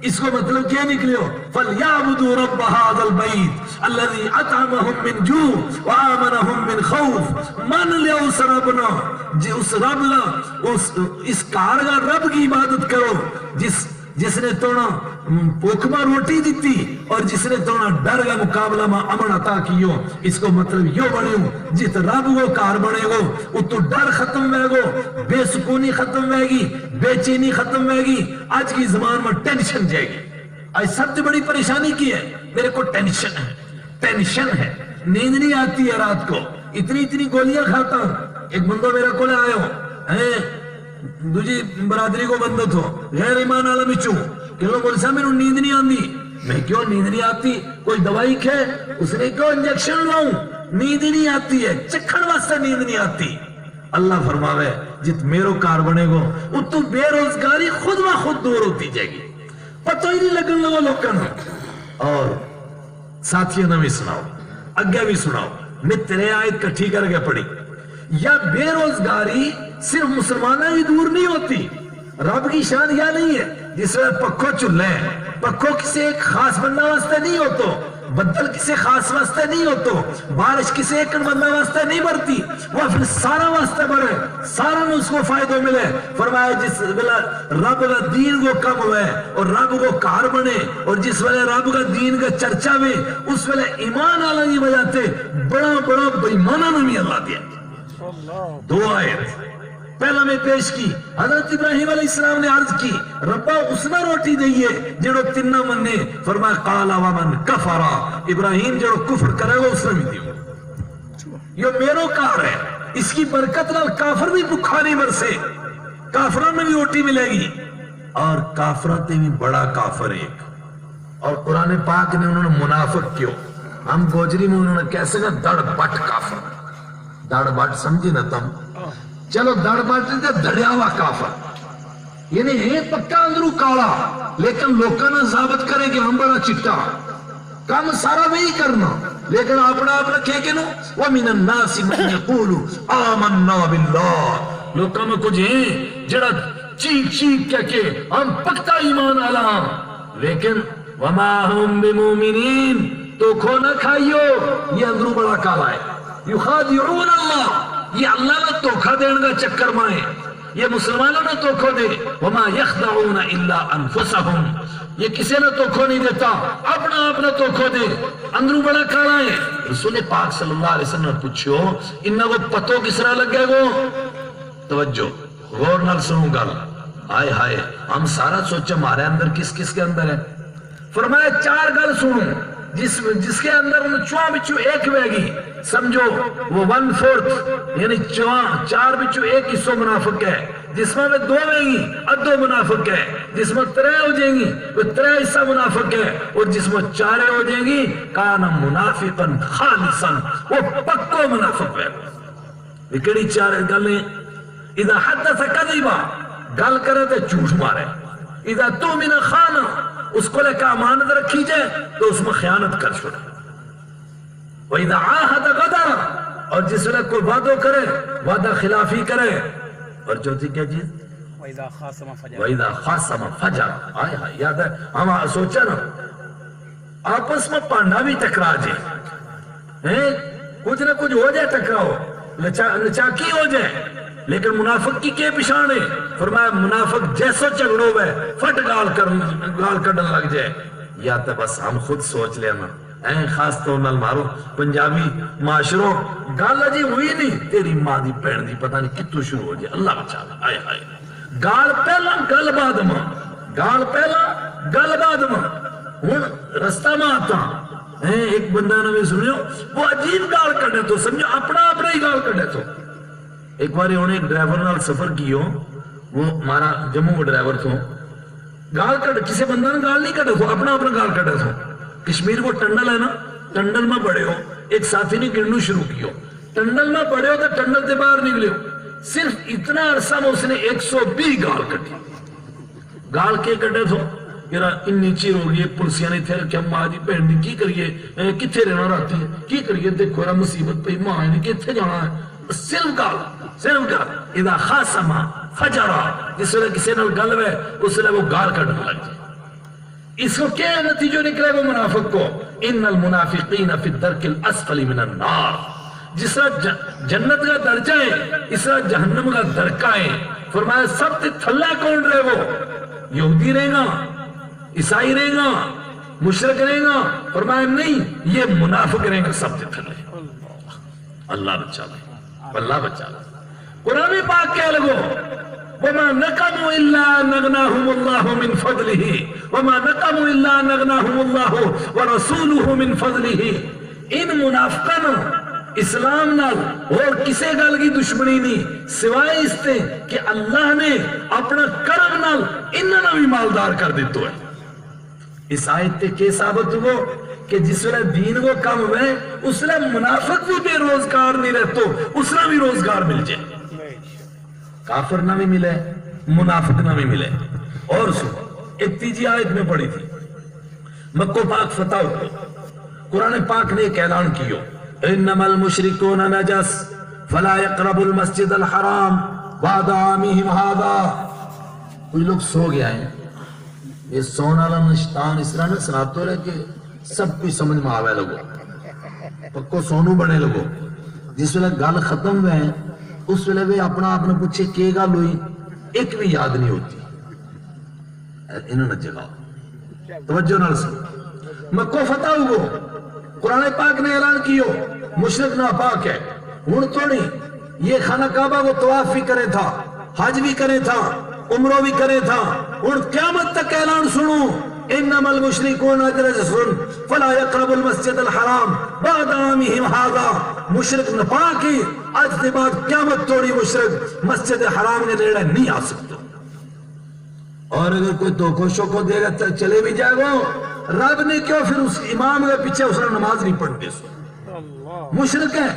اس کو مطلب کیا نکلے ہو؟ فَلْيَعْبُدُوا رَبَّ هَذَا الْبَيْتِ الَّذِي أَطْعَمَهُم مِّن جُوعٍ وَآمَنَهُم مِّن خَوْفٍ۔ مان لیا اس رب نا، اس رب لا، اس کار کا رب کی عبادت کرو جس نے تونا پوکھما روٹی دیتی اور جس نے تونا ڈر کا مقابلہ میں امن عطا کیو۔ اس کو مطلب یوں بنیو جت رب وہ کار بنے گو اتو ڈر ختم ہوئے گو، بے سکونی ختم ہوئے گی، بے چینی ختم ہوئے گی۔ آج کی زمان میں ٹینشن جائے گی، آج سب سے بڑی پریشانی کی ہے، میرے کو ٹینشن ہے، ٹینشن ہے، نیند نہیں آتی ہے رات کو، اتنی گولیاں کھاتا ہوں۔ ایک بندہ میرا کو لے آئے ہو، دوجی برادری کو بندہ تھو، غیر ایمان عالم اچھو کہ لوگ بولسا میں نیند نہیں آندی، میں کیوں نیند نہیں آتی؟ کوئی دوائی کھے، اس نے کیوں انجیکشن لاؤں؟ نیند نہیں آتی ہے، چکھڑ واسطے نیند نہیں آتی۔ اللہ فرماوے جت میرو کار بنے گو اتو بے روزگاری خود و خود دور ہوتی جائے گی، پتہ ہی نہیں لگن لگو لوکن۔ اور ساتھیوں نے بھی سناؤ، اگے بھی سناؤ، میں تیرے آیت کٹھی کر کے پڑھی، یا بے روزگاری صرف مسلمانوں ہی دور نہیں ہوتی، رب کی شان یا نہیں ہے جس میں پکھو چلے، پکھو کسی ایک خاص بندہ واسطے نہیں ہوتو، بدل کسی خاص واسطے نہیں ہوتو، بارش کسی ایک بندہ واسطے نہیں برتی، وہ پھر سارا واسطے بڑھے، سارا میں اس کو فائدہ ملے۔ فرمایا جس ویلے رب کا دین کو کم ہوئے اور رب کو کار بنے، اور جس ویلے رب کا دین کا چرچا میں اس ویلے ایمان آلہ کی وجہ تے بڑا بڑا بےمانہ نمی اللہ دیا۔ دو آیت پہلا میں پیش کی، حضرت ابراہیم علیہ السلام نے عرض کی ربا اسنا روٹی دئیے جڑو تنہ مننے، فرمایا قالا ومن کفرا، ابراہیم جڑو کفر کرے گا اس نے بھی دیو، یہ میرو کار ہے، اس کی برکت نال کافر بھی بکھا نہیں مرسے، کافران میں بھی روٹی ملے گی، اور کافراتے بھی بڑا کافر ایک۔ اور قرآن پاک نے انہوں نے منافق کیوں، ہم گوجری میں انہوں نے کیسے گا دڑ بٹ کافر، دڑ بٹ سمجھی نا تم، چلو دڑ بٹ دے دڑیا ہوا کافر، یعنی ہے پکا اندرو کالا لیکن لوکاں نہ ثابت کرے کہ ہم بڑا چٹا، کام سارا وہی کرنا لیکن اپنا آپ رکھے کہ نو وَمِنَ النَّاسِ مَنْ يَقُولُ آمَنَّا بِاللَّهِ، لوکاں میں کچھ ہیں جڑا چیک چیک کہہ کے ہم پکتا ایمان آلہ، لیکن وَمَا هُمْ بِمُؤْمِنِينَ، تو کھو نہ کھائیو، یہ اندرو بڑا کالا ہے، یُخَادِعُونَ اللَّهِ، یہ اللہ نے دھوکہ دینے کا چکر مائے، یہ مسلمانوں نے دھوکہ دے، وما یخدعون الا انفسہم، یہ کسی نے دھوکہ نہیں دیتا، اپنا دھوکہ دے، اندرو بڑا کالا ہے۔ رسول پاک صلی اللہ علیہ وسلم نے پوچھو انہاں کو پتو کس طرح لگے گو؟ توجہ غور نال سنوں گل، آئے ہائے ہم سارا سوچا ہمارے اندر کس کس کے اندر ہے. فرمایا 4 گل سنو جس کے اندر ان چواں بچوں ایک ویگی سمجھو وہ 1/4 یعنی 4 بچوں ایک حصہ منافق ہے. جس میں 2 ویگی ادو منافق ہے. جس میں 3 ہو جائیں گی وہ 3 حصہ منافق ہے. اور جس میں 4 ہو جائیں گی کانا منافقا خالصا وہ پکو منافق ہے. کیڑی 4 گلیں؟ اذا حدث کذبا گل کرے تو جھوٹ مارے. اذا تؤمن خانا اس کو لے کے امانت رکھی جائے تو اس میں خیانت کر چھوڑے. وَإِذَا عَاهَدَ غَدَرَ اور جس نے کوئی وعدہ کرے وعدہ خلافی کرے. اور چوتھی کیا چیز؟ وَإِذَا خَاصَمَ فَجَرَ وَإِذَا خَاصَمَ فَجَرَ. آئے ہاں یاد ہے ہم سوچا نا آپس میں پانڈا بھی ٹکرا جائے کچھ نہ کچھ ہو جائے ٹکراؤ لچاکی ہو جائے لیکن منافق کی کے پشان ہے. فرمایا منافق جیسا جھگڑو ہے فٹ گال کڈن لگ جائے. یا تو بس ہم خود سوچ لینا خاص طور نال مارو پنجابی معاشروں گل جی ہوئی نہیں تیری ماں دی بہن دی پتہ نہیں کتوں شروع ہو جائے. اللہ بچا لے. آئے ہائے گال پہلا گل بعد ماں گال پہلا گل بعد ماں. ہوں رستہ ماں آتا ایک بندہ نے بھی سنو وہ عجیب گال کڈے تو سمجھو اپنا ہی گال کڈے تو. ایک بار انہیں ایک ڈرائیور نال سفر کیو وہ ہمارا جموں کا ڈرائیور تھو گال کٹ کسی بندہ نے گال نہیں کٹے تھو اپنا گال کٹے تھو. کشمیر کو ٹنڈل ہے نا ٹنڈل میں بڑے ہو ایک ساتھی نے گرنو شروع کیو ٹنڈل میں بڑے ہو تو ٹنڈل سے باہر نکلے ہو صرف اتنا عرصہ میں اس نے 120 گال کٹی. گال کے کٹے تھو یرا انی چیر ہو گئی پولیسیاں نے تھے کہ ماں دی بہن دی کی کریے کتنے رہنا رہتی ہے کی کریے دیکھو یرا مصیبت پہ ماں نے کتنے جانا ہے. صرف گال اذا خاصم فجر جس وقت کسی نے گل ہے اس نے وہ گال کٹنے لگ جائے. اس کو کیا نتیجہ نکلے وہ منافق کو ان المنافقین فی الدرک الاسفل من النار. جس طرح جنت کا درجہ ہے اس طرح جہنم کا درکہ ہے. فرمایا سب سے تھلا کون رہے وہ یہودی رہے گا عیسائی رہے گا مشرک رہے گا. فرمایا نہیں یہ منافق رہے گا سب سے تھلے. اللہ بچا لے اللہ بچا لے. قرآن پاک کیا لگو وَمَا نَقَمُوا إِلَّا نَغْنَاهُمُ اللَّهُ مِنْ فَضْلِهِ وَمَا نَقَمُوا إِلَّا نَغْنَاهُمُ اللَّهُ وَرَسُولُهُ مِنْ فَضْلِهِ. ان منافقان اسلام نال اور کسے گل کی دشمنی نہیں سوائے اس تے کہ اللہ نے اپنا کرم نال انہاں بھی مالدار کر دیتو ہے. اس آیت تے کے ثابت ہو کہ جس وقت دین کو کم ہوئے اس نے منافق بھی بے روزگار نہیں رہتو اس نے بھی روزگار مل جائے. کافر نہ بھی ملے منافق نہ بھی ملے. اور سو ایک تیجی آیت میں پڑھی تھی مکہ پاک فتح ہو قرآن پاک نے ایک اعلان کیو انما المشرکون نجس فلا يقربوا المسجد الحرام بعد عامهم هذا. کوئی لوگ سو گیا ہے یہ سونا والا نشتان اس طرح نہ سناتو رہے کہ سب کچھ سمجھ میں آوے لگو پکو سونو بنے لگو. جس ویلے گل ختم ہوئے اس ویلے بھی اپنا آپ نے پوچھے کہ گل ہوئی ایک بھی یاد نہیں ہوتی. انہوں نے جگہ توجہ نال سن مکہ فتح ہو قرآن پاک نے اعلان کیو مشرک ناپاک ہے. ہن تھوڑی یہ خانہ کعبہ کو طواف بھی کرے تھا حج بھی کرے تھا عمرہ بھی کرے تھا. ہن قیامت تک اعلان سنو انما المشركون نجس فلا يقربوا المسجد الحرام بعد عامهم هذا. مشرک ناپاک ہی آج کے بعد قیامت توڑی مشرک مسجد حرام کے نیڑے نہیں آ سکتے. اور اگر کوئی دھوکو شوکو دے گا چلے بھی جائے گا رب نے کیوں پھر اس امام کے پیچھے اس نے نماز نہیں پڑھتے. مشرک ہے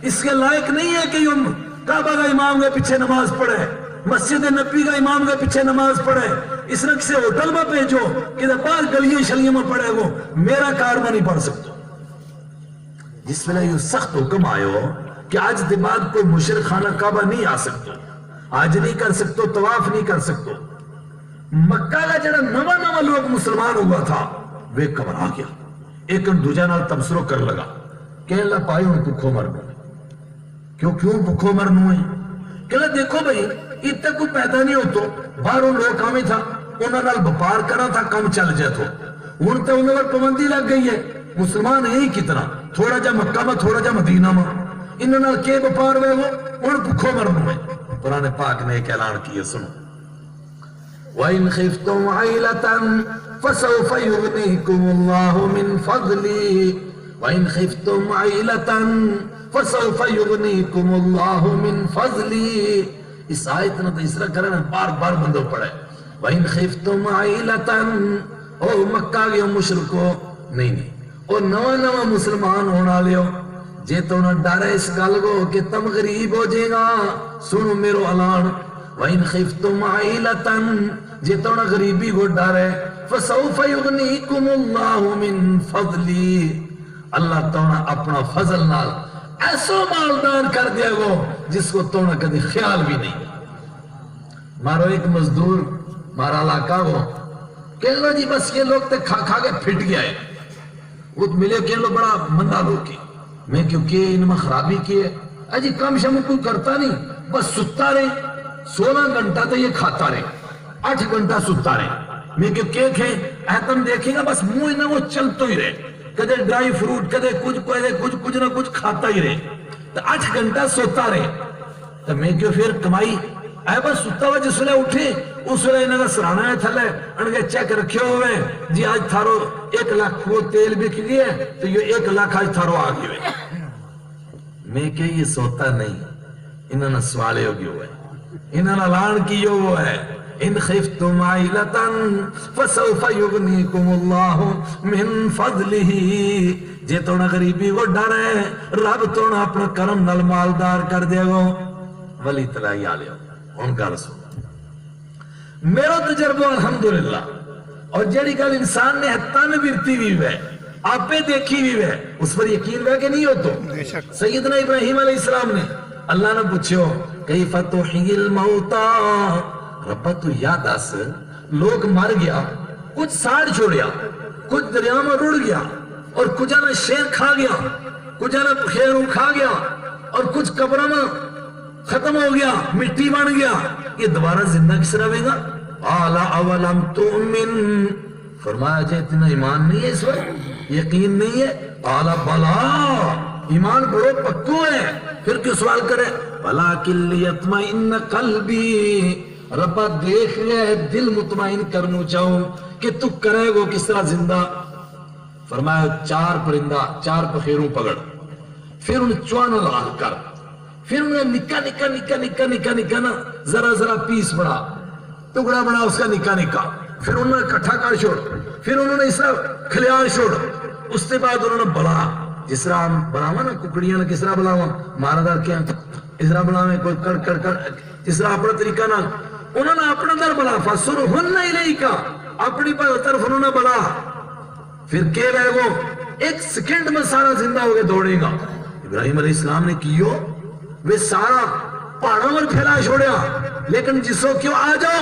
اس کے لائق نہیں ہے کہ کعبہ کا امام کے پیچھے نماز پڑھے مسجد نبی کا امام کے پیچھے نماز پڑھے. اس نے کسی ہوٹل میں بھیجو کہ باہر گلیاں شلیاں میں پڑھے وہ میرا کار میں نہیں پڑھ سکتا. جس ویلے یہ سخت حکم آئے ہو کہ آج دے بعد کوئی مشرک خانہ کعبہ نہیں آ سکتا آج نہیں کر سکتا طواف نہیں کر سکتا. مکہ کا جڑا نواں نواں لوگ مسلمان ہوا تھا وہ گھبرا گیا ایک دوجا نال تبصرہ کر لگا کہنے لگا پائی ہوں بھوکھو مرنو کیوں بھوکھو مرنو ہے. کہنے دیکھو بھائی اتنا کوئی پیدا نہیں ہوتا باہروں لوگ آمیں تھا انہوں نے بپار کرا تھا کم چل جائے تو ہوں تو انہوں نے پابندی لگ گئی ہے. مسلمان ہے ہی کتنا تھوڑا جا مکہ میں تھوڑا جا مدینہ میں انہوں نے کے بپار ہوئے وہ ان بھوکھو مرنو ہے. قرآن پاک نے ایک اعلان کیا سنو وَإِنْ خِفْتُمْ عَيْلَةً فَسَوْفَ يُغْنِيكُمُ اللَّهُ مِنْ فَضْلِهِ وَإِنْ خِفْتُمْ عَيْلَةً فَسَوْفَ يُغْنِيكُمُ اللَّهُ مِنْ فَضْلِهِ. اس آیت نے تو اس طرح کرنا بار بار بندوں پڑھے. وَإِنْ خِفْتُمْ عَيْلَةً او مکہ گئے مشرکو نہیں او نواں نواں مسلمان ہونا لیو جے تو نہ ڈر اس گل کو کہ تم غریب ہو جے گا سنو میرو اعلان. وَإِنْ خِفْتُمْ عَيْلَةً جے تو نہ غریبی کو ڈر ہے فَسَوْفَ يُغْنِيكُمُ اللَّهُ مِنْ فَضْلِهِ اللہ تو نہ اپنا فضل نال ایسو مالدار کر دیا گو جس کو تو نہ کدی خیال بھی نہیں. مارو ایک مزدور مارا علاقہ ہو کہ لو جی بس یہ لوگ تے کھا کھا کے پھٹ گیا ہے وہ ملے کہ لو بڑا مندہ لوگ کی میں کیونکہ ان میں خرابی کی ہے اجی کم شم کوئی کرتا نہیں بس ستا رہے 16 گھنٹہ تو یہ کھاتا رہے 8 گھنٹہ ستا رہے میں کیونکہ احتم دیکھیں گا بس منہ نہ وہ چلتو ہی رہے کدے ڈرائی فروٹ کدے کچھ نہ کچھ کھاتا ہی رہے تو 8 گھنٹہ سوتا رہے تو میں کیوں پھر کمائی اے بس ستا ہوا جس لئے اٹھے اس لئے انہوں نے سرانا ہے تھلے انہوں چیک رکھے ہوئے جی آج تھارو 1 لاکھ وہ تیل بک گئے تو یہ 1 لاکھ آج تھارو آگئے ہوئے. میں کہ یہ سوتا نہیں انہوں نے سوالے ہوگی ہوئے انہوں نے لان کی ہو ہے ان خفتم عائلة فسوف يغنيكم الله من فضله جے تو نہ غریبی کو ڈر ہے رب تو نہ اپنا کرم نل مالدار کر دے گو. ولی تلائی آلے ہو ان کا رسول میرا تجربہ الحمدللہ اور جڑی گل انسان نے حتیٰ میں برتی بھی ہے آپ پہ دیکھی بھی ہے اس پر یقین ہے کہ نہیں ہو تو سیدنا ابراہیم علیہ السلام نے اللہ نے پوچھو کیف تحیی الموتا ربا تو یاد آس لوگ مر گیا کچھ ساڑ چھوڑیا کچھ دریا میں رڑ گیا اور کچھ نے شیر کھا گیا کچھ نے خیروں کھا گیا اور کچھ قبروں میں ختم ہو گیا مٹی بن گیا یہ دوبارہ زندہ کس طرح ہوئے گا. قَالَ أَوَلَمْ تُؤْمِن فرمایا جے اتنا ایمان نہیں ہے اس وقت یقین نہیں ہے. قَالَ بَلَا ایمان بڑو پکو ہے پھر کیوں سوال کرے وَلَكِنْ لِيَطْمَئِنَّ قَلْبِي ربا دیکھ لے دل مطمئن کرنو چاہوں کہ تو کرے گو کس طرح زندہ. فرمایا 4 پرندہ 4 پخیروں پکڑ پھر ان چوانا لال کر پھر انہیں نکا نا ذرا پیس بڑا ٹکڑا بڑا اس کا نکا پھر انہوں نے کٹھا کر چھوڑ پھر انہوں نے اس طرح کھلیان چھوڑ اس کے بعد انہوں نے بڑا جس طرح ہم بڑھاوا نا ککڑیاں نے کس طرح بڑھاوا مارا دار کیا اس طرح بڑھاوے کوئی کر جس طرح اپنا طریقہ نہ انہوں نے اپنا در بڑھا فسر ہن نہیں لئی کا اپنی پر طرف انہوں نے بڑھا پھر کہہ رہے وہ 1 سیکنڈ میں سارا زندہ ہو کے دوڑے گا. ابراہیم علیہ السلام نے کیوں وہ سارا پہاڑوں پر پھیلا چھوڑیا لیکن جسو کیوں آ جاؤ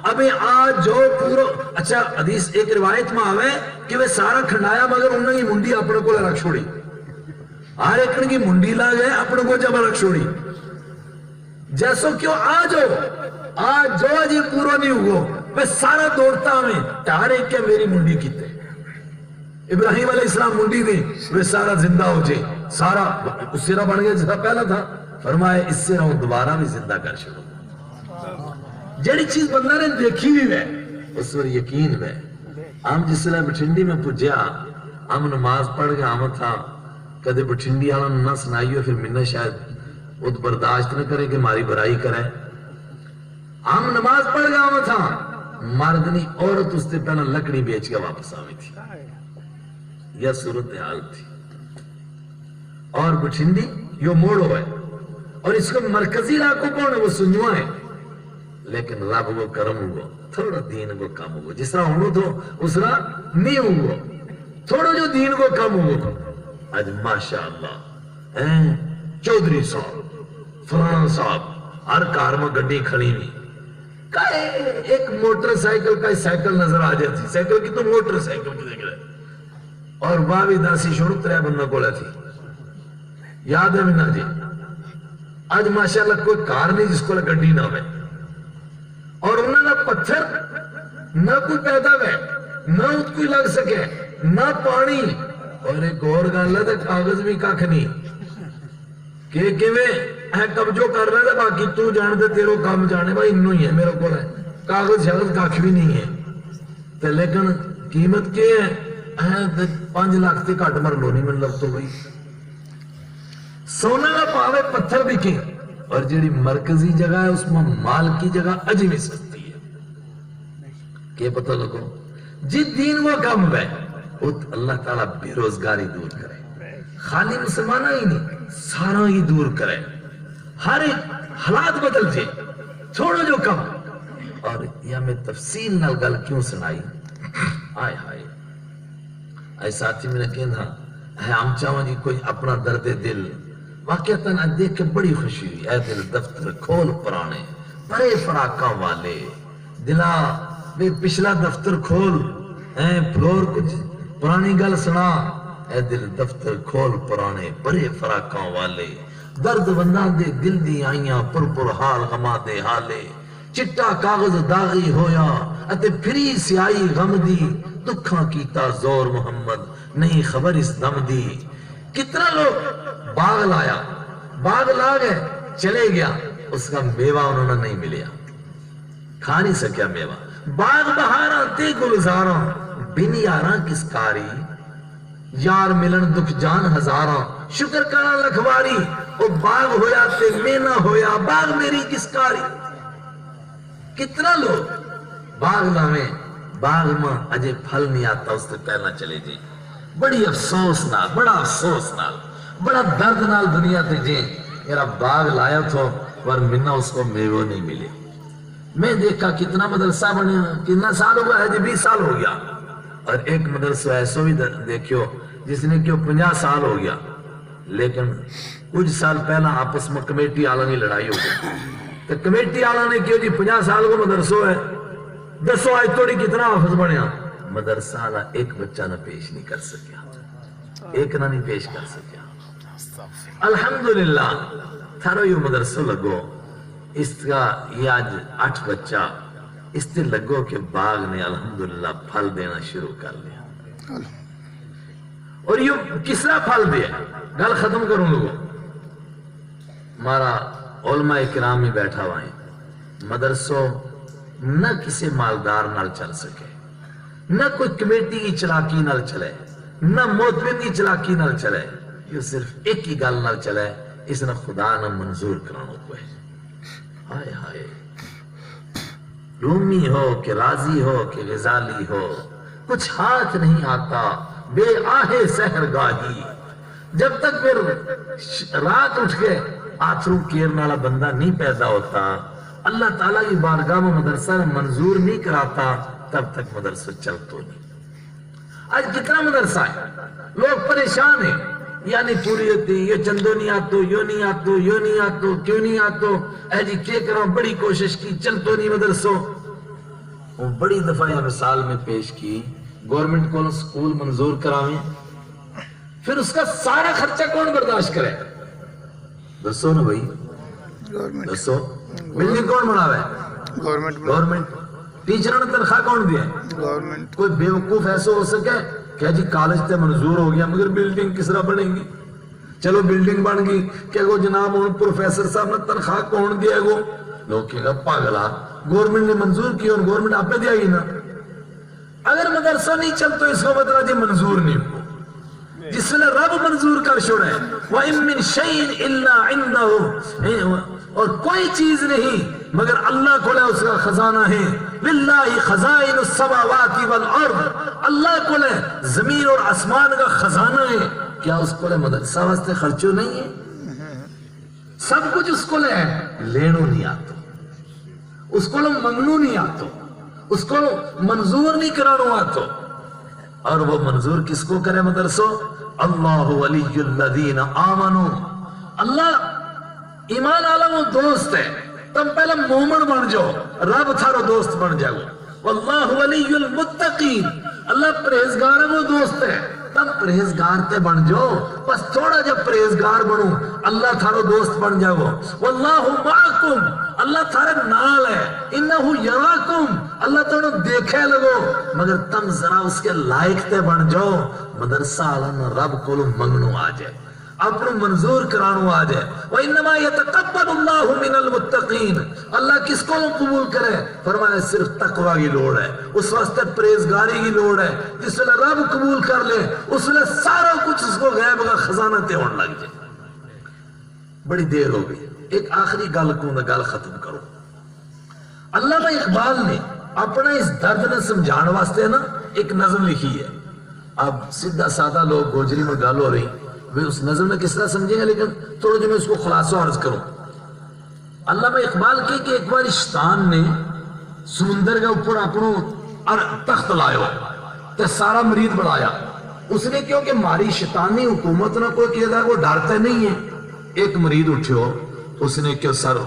ابھی آج جو پورا اچھا حدیث ایک روایت میں آوے کہ وہ سارا کھنڈایا مگر انہوں نے منڈی اپنے کو رکھ چھوڑی ہر ایک کی منڈی لا گئے اپنے کو جب رکھ چھوڑی جیسو کیوں آ جاؤ آج جو جی پورا نہیں ہوگا میں سارا دوڑتا ہمیں تارے کہ میری منڈی کیتے ابراہیم علیہ السلام منڈی دی وہ سارا زندہ ہو جائے سارا اس سرہ بن گیا جیسا پہلا تھا فرمایا اس سے رہوں دوبارہ بھی زندہ کر چھوڑو. جڑی چیز بندہ نے دیکھی بھی ہے اس پر یقین ہے. ہم جس طرح بٹھنڈی میں پجیا ہم نماز پڑھ کے آمد تھا کدے بٹھنڈی آنا نہ سنائیو پھر منہ شاید وہ برداشت نہ کرے کہ ہماری برائی کرے. ہم نماز پڑھ کے آمد تھا مردنی عورت اس سے پہلے لکڑی بیچ کے واپس آوی تھی یہ صورتحال تھی اور بٹھنڈی یہ موڑ ہوئے اور اس کو مرکزی علاقوں کون ہے وہ سنجوا ہے لیکن رب وہ کرم ہوگا تھوڑا دین کو کم ہوگا جس طرح ہونو تو اس طرح نہیں ہوگا تھوڑا جو دین کو کم ہوگا. آج ماشاءاللہ چودھری صاحب فلان صاحب ہر کار میں گڈی کھڑی ہوئی ایک موٹر سائیکل کا سائیکل نظر آ جاتی سائیکل کی تو موٹر سائیکل کی دیکھ رہے اور وہ بھی داسی شروع 3 بندہ کو لیتی یاد ہے منا جی. آج ماشاءاللہ کوئی کار نہیں جس کو گڈی نہ ہوئے اور انہوں نے پتھر نہ کوئی پیدا ہوئے نہ اس کوئی لگ سکے نہ پانی اور ایک اور گل ہے کاغذ بھی کھ نہیں کہ میں قبضو کر رہا تھا باقی تو جان دے تیرو کام جانے بھائی انہوں ہی ہے میرے کو ہے کاغذ شاغذ کاکھ بھی نہیں ہے تے لیکن قیمت کے ہے 5 لاکھ تے گھٹ مرلو نہیں من لگ تو بھائی سونا نہ پاوے پتھر بکے اور جیڑی مرکزی جگہ ہے اس میں مال کی جگہ اج بھی سستی ہے کہ پتہ لگو جی دین وہ کم ہے اللہ تعالیٰ بے روزگاری دور کرے خالی مسلمانہ ہی نہیں سارا ہی دور کرے ہر ایک حالات بدل جے چھوڑو جو کم اور یا میں تفصیل نال گل کیوں سنائی آئے ہائے اے ساتھی میں نے کہنا ہے ہم چاہوں جی کوئی اپنا درد دل واقعتاً دیکھ کے بڑی خوشی ہوئی اے دل دفتر کھول پرانے بڑے فراقہ والے دلا بے پچھلا دفتر کھول اے فلور کچھ پرانی گل سنا اے دل دفتر کھول پرانے بڑے فراقہ والے درد بندہ دے دل دی آئیاں پر حال غما دے حالے چٹا کاغذ داغی ہویا اتے پھری سیائی غم دی دکھاں کیتا زور محمد نہیں خبر اس دم دی کتنا لوگ باغ لایا باغ لا گئے چلے گیا اس کا میوہ انہوں نے نہیں ملیا کھا نہیں سکیا میوہ باغ بہاراں تے گلزاراں بن یاراں کس کاری یار ملن دکھ جان ہزاراں شکر کرنا لکھواری او باغ ہویا تے میں نہ ہویا باغ میری کس کاری کتنا لوگ باغ لاویں باغ میں اجے پھل نہیں آتا اس سے پہلا چلے جی بڑی افسوس نال بڑا افسوس نال بڑا درد نال دنیا تے جی میرا باغ لایا تھو پر منہ اس کو میوہ نہیں ملے میں دیکھا کتنا مدرسہ بنے کتنا سال ہوا ہے جی 20 سال ہو گیا اور ایک مدرسہ ایسو بھی دیکھو جس نے کیوں 50 سال ہو گیا لیکن کچھ سال پہلا آپس میں کمیٹی آلہ کی لڑائی ہو گئی تو کمیٹی آلہ نے کیوں جی 50 سال کو مدرسہ ہے دسو آج توڑی کتنا حافظ بنیا مدرسہ آلہ ایک بچہ نہ پیش نہیں کر سکیا ایک نہ نہیں پیش کر سکیا الحمدللہ تھارو یہ مدرسہ لگو اس کا یہ آج 8 بچہ اس سے لگو کہ باغ نے الحمدللہ پھل دینا شروع کر لیا اور یہ کس طرح پھل دیا گل ختم کروں لوگوں ہمارا علماء کرام میں بیٹھا ہوا ہے مدرسوں نہ کسی مالدار نال چل سکے نہ کوئی کمیٹی کی چلاکی نال چلے نہ موتبر کی چلاکی نال چلے یہ صرف ایک ہی گل نال چلے اس نے خدا نہ منظور کرانا کو ہے ہائے ہائے رومی ہو کہ راضی ہو کہ غزالی ہو کچھ ہاتھ نہیں آتا بے آہے سحر گاہی جب تک پھر رات اٹھ کے آتھرو کیرنے والا بندہ نہیں پیدا ہوتا اللہ تعالیٰ کی بارگاہ میں مدرسہ منظور نہیں کراتا تب تک مدرسہ چلتو نہیں آج کتنا مدرسہ ہے لوگ پریشان ہیں یعنی پوری ہوتی یہ چندو نہیں آتو یوں نہیں آتو یوں نہیں آتو کیوں نہیں آتو اے جی کیا کرو بڑی کوشش کی چلتو نہیں مدرسوں وہ بڑی دفعہ یہ مثال میں پیش کی گورنمنٹ کو سکول منظور کراویں پھر اس کا سارا خرچہ کون برداشت کرے دسو نا بھائی دسو بلڈنگ کون بناوے گورنمنٹ ٹیچروں نے تنخواہ کون دیا گورنمنٹ کوئی بیوقوف ایسا ہو سکے کہ جی کالج تے منظور ہو گیا مگر بلڈنگ کس طرح بنے گی چلو بلڈنگ بن گئی کہ وہ جناب ان پروفیسر صاحب نے تنخواہ کون دیا گو لوگ کہے گا پاگلا گورنمنٹ نے منظور کی اور گورنمنٹ آپ نے دیا ہی نا اگر مدرسہ نہیں چل تو اس کو مطلب جی منظور نہیں ہو جس نے رب منظور کر چھوڑے وَإِن مِّن شَيْءٍ إِلَّا عِندَهُ اور کوئی چیز نہیں مگر اللہ کو لے اس کا خزانہ ہے لِلَّهِ خَزَائِنُ السَّمَاوَاتِ وَالْأَرْضِ اللہ کو لے زمین اور آسمان کا خزانہ ہے کیا اس کو لے مدرسہ واسطے خرچو نہیں ہے سب کچھ اس کو لے لینو نہیں آتا اس کو لے منگنو نہیں آتا اس کو منظور نہیں کرانو آتا اور وہ منظور کس کو کرے مدرسوں اللہ ولی الذین آمنوا اللہ ایمان عالم و دوست ہے تم پہلے مومن بن جاؤ رب تھارو دوست بن جاؤ واللہ ولی المتقین اللہ پرہیزگار وہ دوست ہے تم پرہیزگار تے بن جاؤ بس تھوڑا جب پرہیزگار بنو اللہ تھارو دوست بن جاؤ واللہ معکم اللہ تھارے نال ہے انہو یراکم اللہ تھانو دیکھے لگو مگر تم ذرا اس کے لائق تے بن جاؤ مدرسہ عالم رب کو منگنو آ جائے اپنا منظور کرانو آ جائے وَإِنَّمَا يَتَقَبَّلُ اللَّهُ مِنَ الْمُتَّقِينَ اللہ کس کو قبول کرے فرمایا صرف تقوی کی لوڑ ہے اس واسطے پریزگاری کی لوڑ ہے جس ویلے رب قبول کر لے اس ویلے سارا کچھ اس کو غیب کا خزانہ تے ہونے لگ جائے بڑی دیر ہو گئی ایک آخری گل کو گل ختم کرو علامہ اقبال نے اپنا اس درد نے سمجھان واسطے نا ایک نظم لکھی ہے اب سیدھا سادہ لوگ گوجری میں گل ہو رہی وہ اس نظم میں کس طرح سمجھیں گے لیکن تھوڑا جو میں اس کو خلاصہ عرض کروں علامہ اقبال کی کہ ایک بار شیطان نے سمندر کے اوپر اپنوں تخت لائے تو سارا مرید بڑھایا اس نے کیوں کہ ماری شیطانی حکومت نہ کوئی کیا تھا وہ ڈرتے نہیں ہے ایک مرید اٹھو اس نے کیوں سر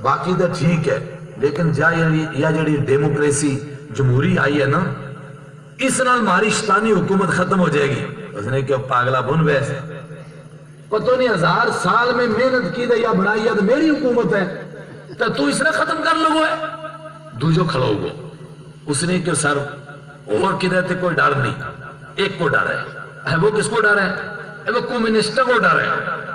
باقی تو ٹھیک ہے لیکن یا جڑی ڈیموکریسی جمہوری آئی ہے نا اس نال ماری شیطانی حکومت ختم ہو جائے گی اس نے کیوں پاگلا بن ویسے پتہ نہیں 1000 سال میں محنت کی دے یا بنائی ہے تو میری حکومت ہے تو اس نے ختم کر لگو ہے دوجو کھڑو گو اس نے کیوں سر اور کدھر تے کوئی ڈر نہیں ایک کو ڈر ہے وہ کس کو ڈر ہے وہ کمیونسٹ کو ڈر ہے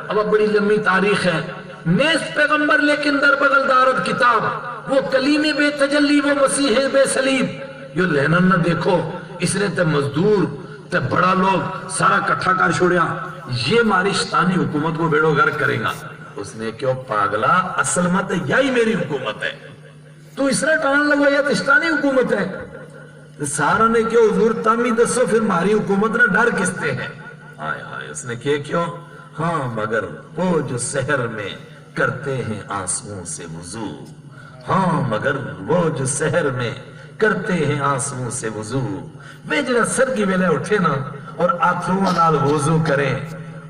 اب بڑی لمبی تاریخ ہے نیست پیغمبر لیکن در بغل دارت کتاب وہ کلیم بے تجلی وہ مسیح بے صلیب یہ لینن نہ دیکھو اس نے تے مزدور تے بڑا لوگ سارا کٹھا کر چھوڑیا یہ ماری شیطانی حکومت کو بیڑو گھر کرے گا اس نے کیوں پاگلا اصل مت یہی میری حکومت ہے تو اس نے ٹان لگا یا شیطانی حکومت ہے سارا نے کیوں حضور تامی دسو پھر ماری حکومت نہ ڈر کستے ہیں آئے آئے اس نے کیوں ہاں مگر وہ جو سحر میں کرتے ہیں آنسوؤں سے وضو ہاں مگر وہ جو سحر میں کرتے ہیں آنسوؤں سے وضو وہ جڑا سر کی ویلے اٹھے نا اور آنسوؤں نال وضو کریں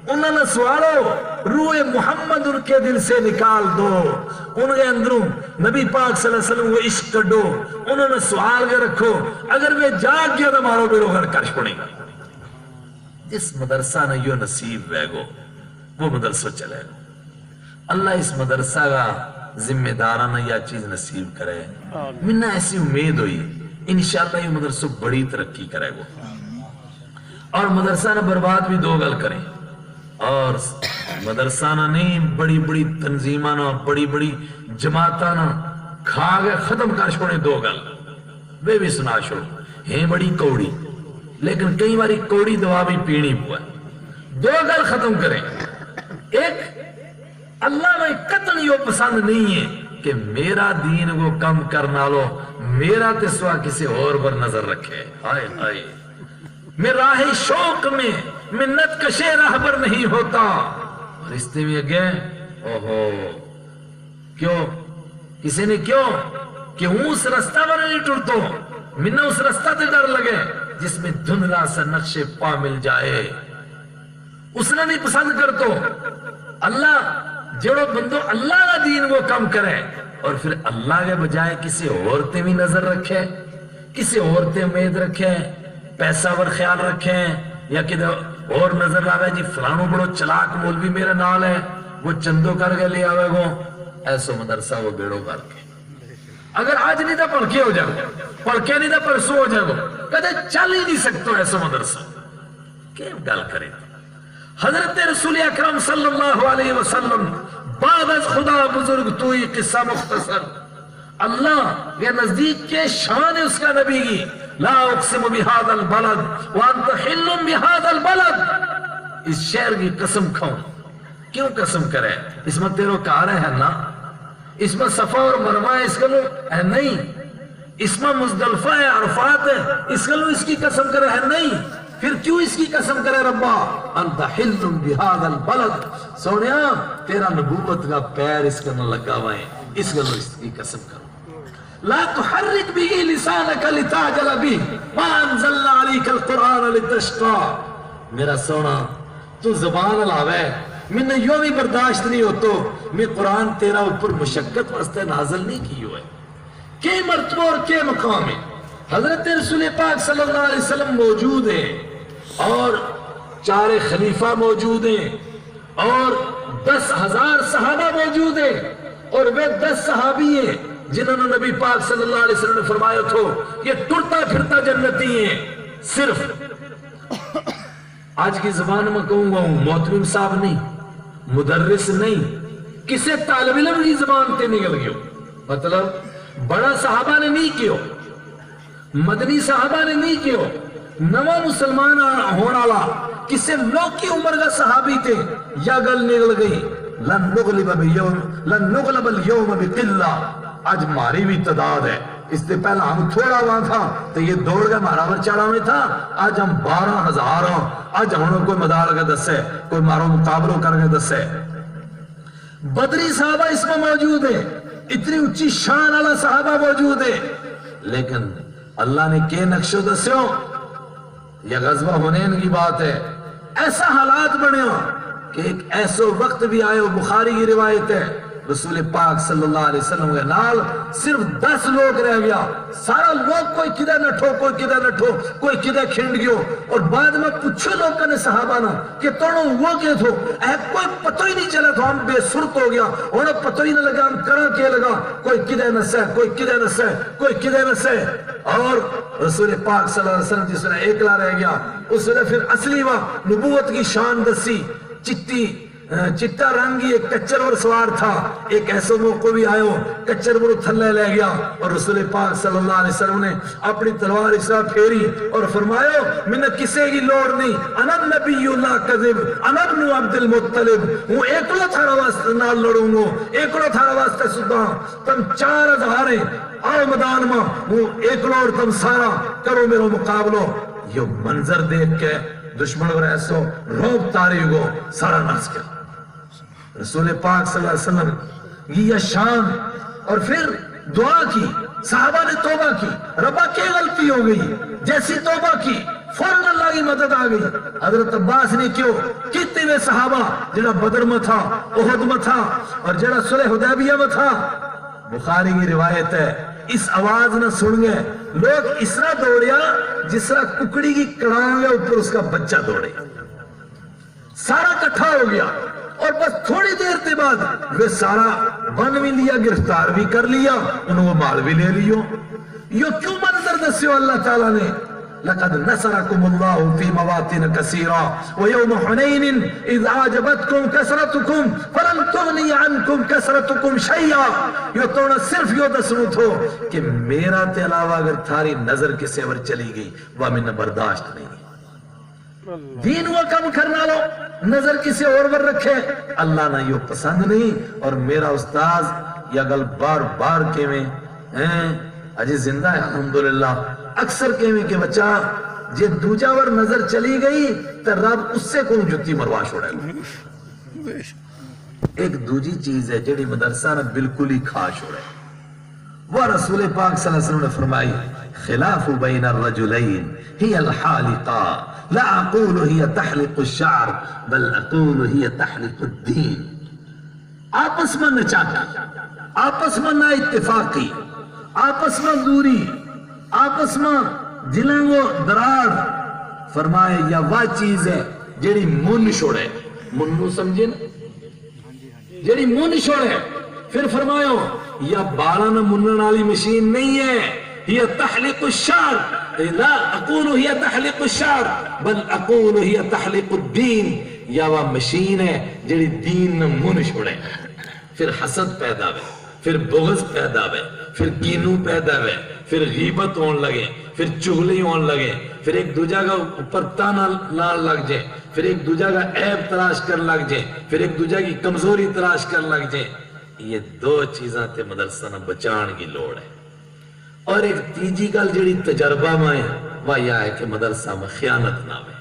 انہوں نے سوالو روح محمد ان کے دل سے نکال دو ان کے اندروں نبی پاک صلی اللہ علیہ وسلم وہ عشق کڈو انہوں نے سوال کے رکھو اگر وہ جاگ گیا تو مارو بیرو گھر کر چھوڑیں گا جس مدرسہ نے یہ نصیب ہے گو وہ مدرسہ چلے گا اللہ اس مدرسہ کا ذمہ دارانہ یا چیز نصیب کرے منہ ایسی امید ہوئی انشاءاللہ یہ مدرسہ بڑی ترقی کرے گا اور مدرسہ نہ برباد بھی دو گل کریں اور مدرسہ نہ نہیں بڑی بڑی تنظیمہ نہ بڑی بڑی جماعتہ نہ کھا گئے ختم کر چھوڑے دو گل وہ بھی سنا چھوڑ ہیں بڑی کوڑی لیکن کئی باری کوڑی دوا بھی پینی ہوا دو گل ختم کریں ایک اللہ میں قطن یہ پسند نہیں ہے کہ میرا دین وہ کم کرنا لو میرا تسوا کسی اور پر نظر رکھے آئے آئے میں راہ شوق میں منت کشے راہ پر نہیں ہوتا رشتے میں گئے اوہو کیوں کسی نے کیوں کہ اس رستہ پر نہیں ٹرتو منہ اس رستہ تے ڈر لگے جس میں دھندلا سا نقش پا مل جائے اس نے نہیں پسند کرتو اللہ جڑو بندو اللہ کا دین وہ کم کرے اور پھر اللہ کے بجائے کسی عورتیں بھی نظر رکھے کسی عورتیں امید رکھے پیسہ ور خیال رکھے یا کہ اور نظر آ جی فلانوں بڑو چلاک مولوی میرے نال ہے وہ چندو کر کے لے آوے گو ایسو مدرسہ وہ بیڑو کر کے اگر آج نہیں تھا پڑھکے ہو جائے گو پڑھکے نہیں تھا پرسو ہو جائے گو کہتے چل ہی نہیں سکتو ایسو مدرسہ کیا گل کرے حضرت رسول اکرم صلی اللہ علیہ وسلم بعد از خدا بزرگ توئی قصہ مختصر اللہ یہ نزدیک کے شان ہے اس کا نبی کی لا اقسم بهذا البلد وانت حل بهذا البلد اس شہر کی قسم کھاؤں کیوں قسم کرے اس میں تیرو کار ہے نا اس میں صفا اور مروہ ہے اس کا لو ہے نہیں اس میں مزدلفہ ہے عرفات ہے اس کا لو اس کی قسم کرے ہے نہیں پھر کیوں اس کی قسم کرے ربا انت حل بهذا البلد سونیا تیرا نبوت کا پیر اس کا نہ لگا ہوا ہے اس کا لو اس کی قسم کرو لا تحرك به لسانك لتعجل به ما انزلنا عليك القرآن لتشقى میرا سونا تو زبان علاوہ میں نے یوں بھی برداشت نہیں ہوتو میں قرآن تیرا اوپر مشقت واسطے نازل نہیں کی ہوئے کہ مرتبہ اور کہ مقام ہے حضرت رسول پاک صلی اللہ علیہ وسلم موجود ہیں اور 4 خلیفہ موجود ہیں اور 10,000 صحابہ موجود ہیں اور وہ 10 صحابی ہیں جنہوں نے نبی پاک صلی اللہ علیہ وسلم نے فرمایا تھو یہ ٹرتا پھرتا جنتی ہیں صرف آج کی زبان میں کہوں گا محترم صاحب نہیں، مدرس نہیں، کسے طالب علم کی زبان تے نکل گئے، مطلب بڑا صحابہ نے نہیں کیو، مدنی صحابہ نے نہیں کیو، نوا مسلمان ہونا لا کسے لوگ کی عمر کا صحابی تھے، یا گل نکل گئی لن نغلب اليوم بقلہ، آج ہماری بھی تعداد ہے، اس سے پہلا ہم تھوڑا وہاں تھا تو یہ دوڑ گئے مہاراور چڑھا میں تھا، آج ہم 12,000 ہوں، آج ہم کوئی مدار کا دس ہے، کوئی مارو مقابلوں کر کے دس ہے۔ بدری صحابہ اس میں موجود ہے، اتنی اچھی شان والا صحابہ موجود ہے، لیکن اللہ نے کے نقشو دسیوں، یہ غزوہ حنین کی بات ہے، ایسا حالات بنے ہو کہ ایک ایسا وقت بھی آئے ہو، بخاری کی روایت ہے، رسول پاک صلی اللہ علیہ وسلم کے نال صرف 10 لوگ رہ گیا، سارا لوگ کوئی کدھر نٹھو، کوئی کدھر نٹھو، کوئی کدھر کھنڈ گیو، اور بعد میں پوچھو لوگ کنے صحابہ نا کہ تونوں وہ کیا تھو، کوئی پتہ ہی نہیں چلا تھا، ہم بے سرت ہو گیا، انہیں پتہ ہی نہ لگا ہم کرا کیا لگا، کوئی کدھر نسے، کوئی کدھر نسے، کوئی کدھر نسے، اور رسول پاک صلی اللہ علیہ وسلم جس نے ایکلا رہ گیا، اس نے پھر اصلی نبوت کی شان دسی، چٹا رنگی ایک کچر اور سوار تھا، ایک ایسا موقع بھی آئے ہو کچر وہ تھلے لے گیا، اور رسول پاک صلی اللہ علیہ وسلم نے اپنی تلوار اس طرح پھیری اور فرمایا میں نے کسے کی لوڑ نہیں، انا نبی اللہ کذب، انا ابن عبد المطلب، ہوں ایکلو تھارا واسطے نال لڑوں گو، ایکلو تھارا واسطے سدھا، تم 4,000 آؤ میدان میں، ہوں ایکلو اور تم سارا کرو میرا مقابلو۔ یہ منظر دیکھ کے دشمن اور ایسو روب تاری گو سارا ناس کیا، رسول پاک صلی اللہ علیہ وسلم یہ شان، اور پھر دعا کی، صحابہ نے توبہ کی، ربا کی غلطی ہو گئی، جیسی توبہ کی فوراً اللہ کی مدد آ گئی۔ حضرت عباس نے کیوں کتنے میں صحابہ جڑا بدر میں تھا، احد میں تھا، اور جڑا صلح حدیبیہ میں تھا، بخاری کی روایت ہے اس آواز نہ سن گئے لوگ اس طرح دوڑیا جس طرح ککڑی کی کڑانگ ہے اوپر اس کا بچہ دوڑے، سارا کٹھا ہو گیا، اور بس تھوڑی دیر کے بعد وہ سارا بن بھی لیا، گرفتار بھی کر لیا، انہوں وہ مال بھی لے لیو۔ یہ کیوں منظر دسیو اللہ تعالیٰ نے؟ لقد نصركم الله في مواطن كثيرة ويوم حنين إذ أعجبتكم كثرتكم فلم تغني عنكم كثرتكم شيئا۔ یہ تو نہ صرف یہ دسنو تھو کہ میرا تے علاوہ اگر تھاری نظر کسی اور چلی گئی وہ میں برداشت نہیں، دین وہ کم کرنا لو، نظر کسی اور پر رکھے، اللہ نہ یہ پسند نہیں۔ اور میرا استاذ یہ گل بار بار کے میں اجی زندہ ہے الحمدللہ، اکثر کہویں کہ بچہ جے دوجہ ور نظر چلی گئی تو رب اس سے کون جتی مروا چھوڑے گا۔ ایک دوجی چیز ہے جڑی مدرسہ نے بالکل ہی کھا چھوڑے، وہ رسول پاک صلی اللہ علیہ وسلم نے فرمائی خلاف بین الرجلین ہی الحالقہ لا اقول ہی تحلق الشعر بل اقول ہی تحلق الدین۔ آپس میں نچاتا، آپس میں نا اتفاقی، آپس میں دوری، آپس میں دلنگ و درار، فرمائے یا وہ چیز ہے جیڑی من چھوڑے، منو سمجھے نا جیڑی من چھوڑے، پھر فرمایا یا بالان منن والی مشین نہیں ہے، یہ تحلق الشعر، لا اقول ہی تحلق الشعر بل اقول ہی تحلق الدین، یا وہ مشین ہے جیڑی دین نہ من چھوڑے، پھر حسد پیدا ہوئے، پھر بغض پیدا ہوئے، پھر کینو پیدا ہوئے، پھر غیبت ہون لگے، پھر چغلی ہون لگے، پھر ایک دوجہ کا اوپر تانا لال لگ جائے، پھر ایک دوجہ کا عیب تلاش کر لگ جائے، پھر ایک دوجہ کی کمزوری تلاش کر لگ جائے۔ یہ دو چیزاں تے مدرسہ نہ بچان کی لوڑ ہے۔ اور ایک تیجی گل جڑی تجربہ میں وہ یہ ہے کہ مدرسہ میں خیانت نہ ہوئے،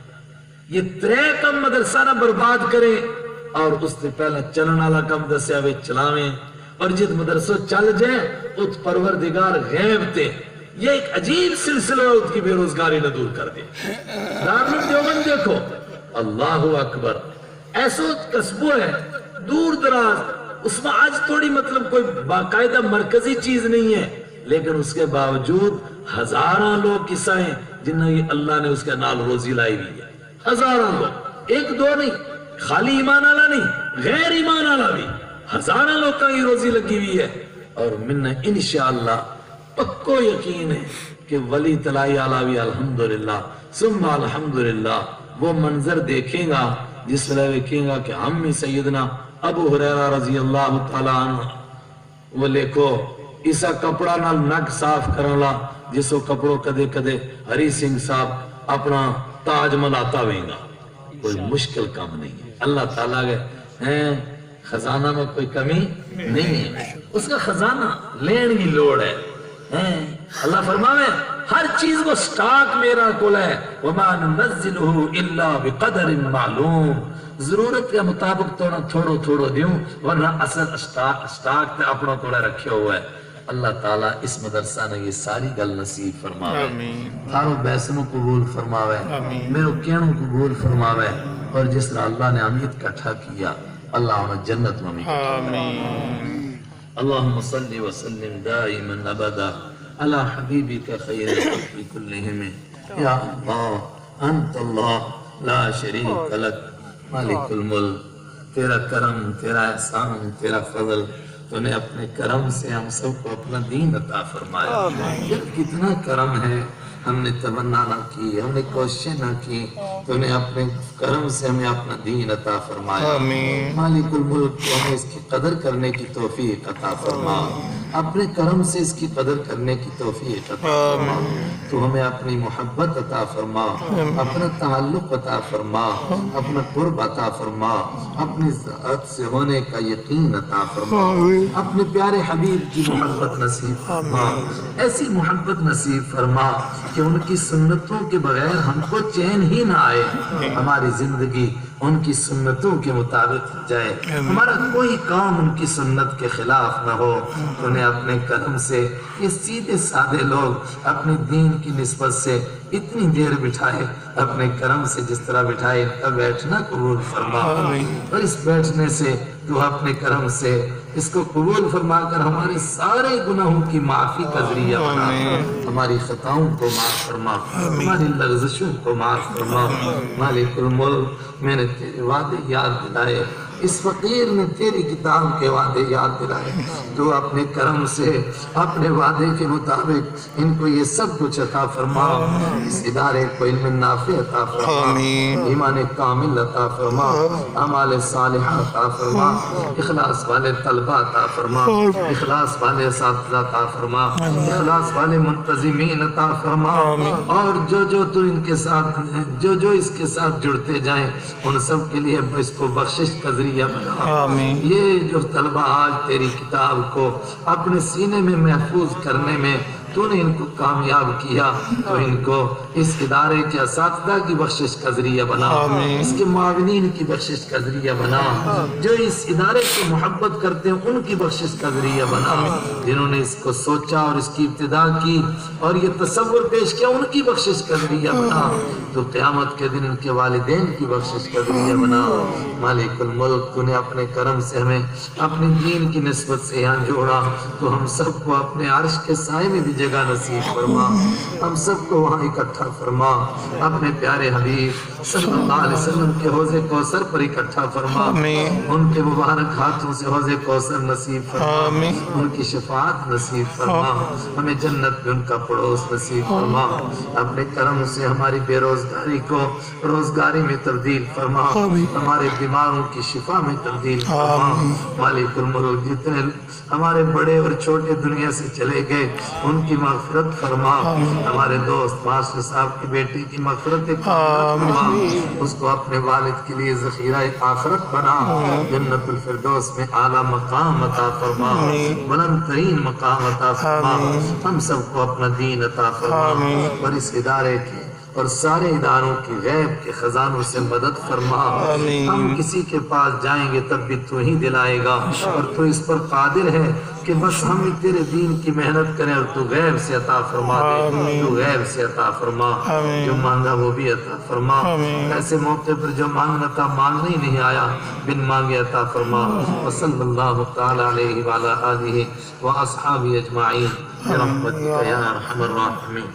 یہ ترے کم مدرسہ نہ برباد کرے، اور اس سے پہلا چلن والا کم دسیا ہوئے چلاویں، اور جت مدرسہ چل جائے ات پروردگار غیب تے یہ ایک عجیب سلسلہ اس کی بے روزگاری نہ دور کر دے۔ دارالعلوم دیوبند دیکھو، اللہ اکبر، ایسا قصبہ ہے دور دراز، اس میں آج تھوڑی مطلب کوئی باقاعدہ مرکزی چیز نہیں ہے، لیکن اس کے باوجود ہزاراں لوگ قصہ ہیں جنہیں یہ اللہ نے اس کے نال روزی لائی ہوئی ہے، ہزاراں لوگ، ایک دو نہیں، خالی ایمان والا نہیں، غیر ایمان والا بھی، ہزاراں لوگ کی روزی لگی ہوئی ہے۔ اور من انشاءاللہ پکو یقین ہے کہ ولی تلائی علاوی الحمدللہ ثم الحمدللہ وہ منظر دیکھیں گا جس ویلے ویکھیں گا کہ ہم ہی سیدنا ابو ہریرہ رضی اللہ تعالیٰ عنہ وہ لکھو اسا کپڑا نال نک صاف کرنا جس وہ کپڑوں کدے کدے ہری سنگھ صاحب اپنا تاج ملاتا ہوئے گا. کوئی مشکل کام نہیں ہے. اللہ تعالیٰ کے خزانہ میں کوئی کمی نہیں ہے. اس کا خزانہ لین کی لوڑ ہے. اللہ فرماوے ہر چیز کو سٹاک میرا کول ہے. وَمَا نُنَزِّلُهُ إِلَّا بِقَدَرٍ مَعْلُومٍ. ضرورت کے مطابق تو تھوڑو تھوڑو دیوں ورنہ اصل سٹاک تے اپنا کوڑے رکھے ہوا ہے. اللہ تعالیٰ اس مدرسہ نے یہ ساری گل نصیب فرماوے. تھارو بیسنوں قبول فرماوے, میرو کینوں قبول فرماوے, اور جس طرح اللہ نے امید کٹھا کیا اللہ ہمیں جنت میں اللہم صلی وسلم دائما ابدا علی حبیبک خیر الخلق کلہم. یا اللہ انت اللہ لا شریک لک مالک الملک. تیرا کرم, تیرا احسان, تیرا فضل, تو نے اپنے کرم سے ہم سب کو اپنا دین عطا فرمایا. کتنا کرم ہے, ہم نے تمنا نہ کی, ہم نے کوششیں نہ کی, تو نے اپنے کرم سے ہمیں اپنا دین عطا فرمایا. مالک الملک کو ہمیں اس کی قدر کرنے کی توفیق عطا فرما. اپنے کرم سے اس کی قدر کرنے کی توفیق عطا فرما. تو ہمیں اپنی محبت عطا فرما, اپنا تعلق عطا فرما, اپنا قرب عطا فرما, اپنی ذات سے ہونے کا یقین عطا فرما. اپنے پیارے حبیب کی محبت نصیب فرما. ایسی محبت نصیب فرما کہ ان کی سنتوں کے بغیر ہم کو چین ہی نہ آئے. ہماری زندگی ان کی سنتوں کے مطابق جائے, ہمارا کوئی کام ان کی سنت کے خلاف نہ ہو. تو نے اپنے کرم سے یہ سیدھے سادے لوگ اپنے دین کی نسبت سے اتنی دیر بٹھائے, اپنے کرم سے جس طرح بٹھائے ان کا بیٹھنا قبول فرما. اور اس بیٹھنے سے تو اپنے کرم سے اس کو قبول فرما کر ہمارے سارے گناہوں کی معافی کا ذریعہ بنا. ہماری خطاؤں کو معاف فرما, ہماری لغزشوں کو معاف فرما. مالک الملک میں نے تیرے وعدے یاد دلائے, اس فقیر نے تیری کتاب کے وعدے یاد دلائے. تو اپنے کرم سے اپنے وعدے کے مطابق ان کو یہ سب کچھ عطا فرما. اس ادارے کو علم نافع عطا فرما, ایمان کامل عطا فرما, اعمال صالحہ عطا فرما, اخلاص والے طلبہ عطا فرما, اخلاص والے اساتذہ عطا فرما, اخلاص والے منتظمین عطا فرما. اور جو تو ان کے ساتھ جو اس کے ساتھ جڑتے جائیں ان سب کے لیے اس کو بخشش کا ذریعہ بنا. یہ جو طلبہ آج تیری کتاب کو اپنے سینے میں محفوظ کرنے میں تو نے ان کو کامیاب کیا, تو ان کو اس ادارے کے اساتذہ کی بخشش کا ذریعہ بنا, اس کے معاونین کی بخشش کا ذریعہ بنا, جو اس ادارے کو محبت کرتے ہیں ان کی بخشش کا ذریعہ بنا, جنہوں نے اس کو سوچا اور اس کی ابتدا کی اور یہ تصور پیش کیا ان کی بخشش کا ذریعہ بنا. تو قیامت کے دن ان کے والدین کی بخشش کا ذریعہ بنا. مالک الملک تو نے اپنے کرم سے ہمیں اپنے دین کی نسبت سے یہاں جوڑا, تو ہم سب کو اپنے عرش کے سائے میں بھی جگہ نصیب فرما. ہم سب کو وہاں اکٹھا فرما, اپنے پیارے حبیب صلی اللہ علیہ وسلم کے حوض کوثر پر اکٹھا فرما. ان کے مبارک ہاتھوں سے حوض کوثر نصیب فرما, ان کی شفاعت نصیب فرما, ہمیں جنت میں ان کا پڑوس نصیب فرما. اپنے کرم سے ہماری بے روزگاری کو روزگاری میں تبدیل فرما, ہمارے بیماروں کی شفا میں تبدیل فرما. مالک الملک جتنے ہمارے بڑے اور چھوٹے دنیا سے چلے گئے ان کی مغفرت فرما. ہمارے دوست ماسٹر صاحب کی بیٹی کی مغفرت فرما, اس کو اپنے والد کے لیے ذخیرہ آخرت بنا. جنت الفردوس میں اعلیٰ مقام عطا فرما, بلند ترین مقام عطا فرما. ہم سب کو اپنا دین عطا فرما, اور اس ادارے کی اور سارے اداروں کی غیب کے خزانوں سے مدد فرما. ہم کسی کے پاس جائیں گے تب بھی تو ہی دلائے گا, اور تو اس پر قادر ہے کہ بس ہم تیرے دین کی محنت کریں اور تو غیب سے عطا فرما دے. تو غیب سے عطا فرما, جو مانگا وہ بھی عطا فرما. ایسے موقع پر جو مانگنا تھا مانگنے ہی نہیں آیا, بن مانگے عطا فرما. وصلی اللہ تعالی علیہ وعلی آلہ واصحابہ اجمعین برحمتک یا ارحم الراحمین.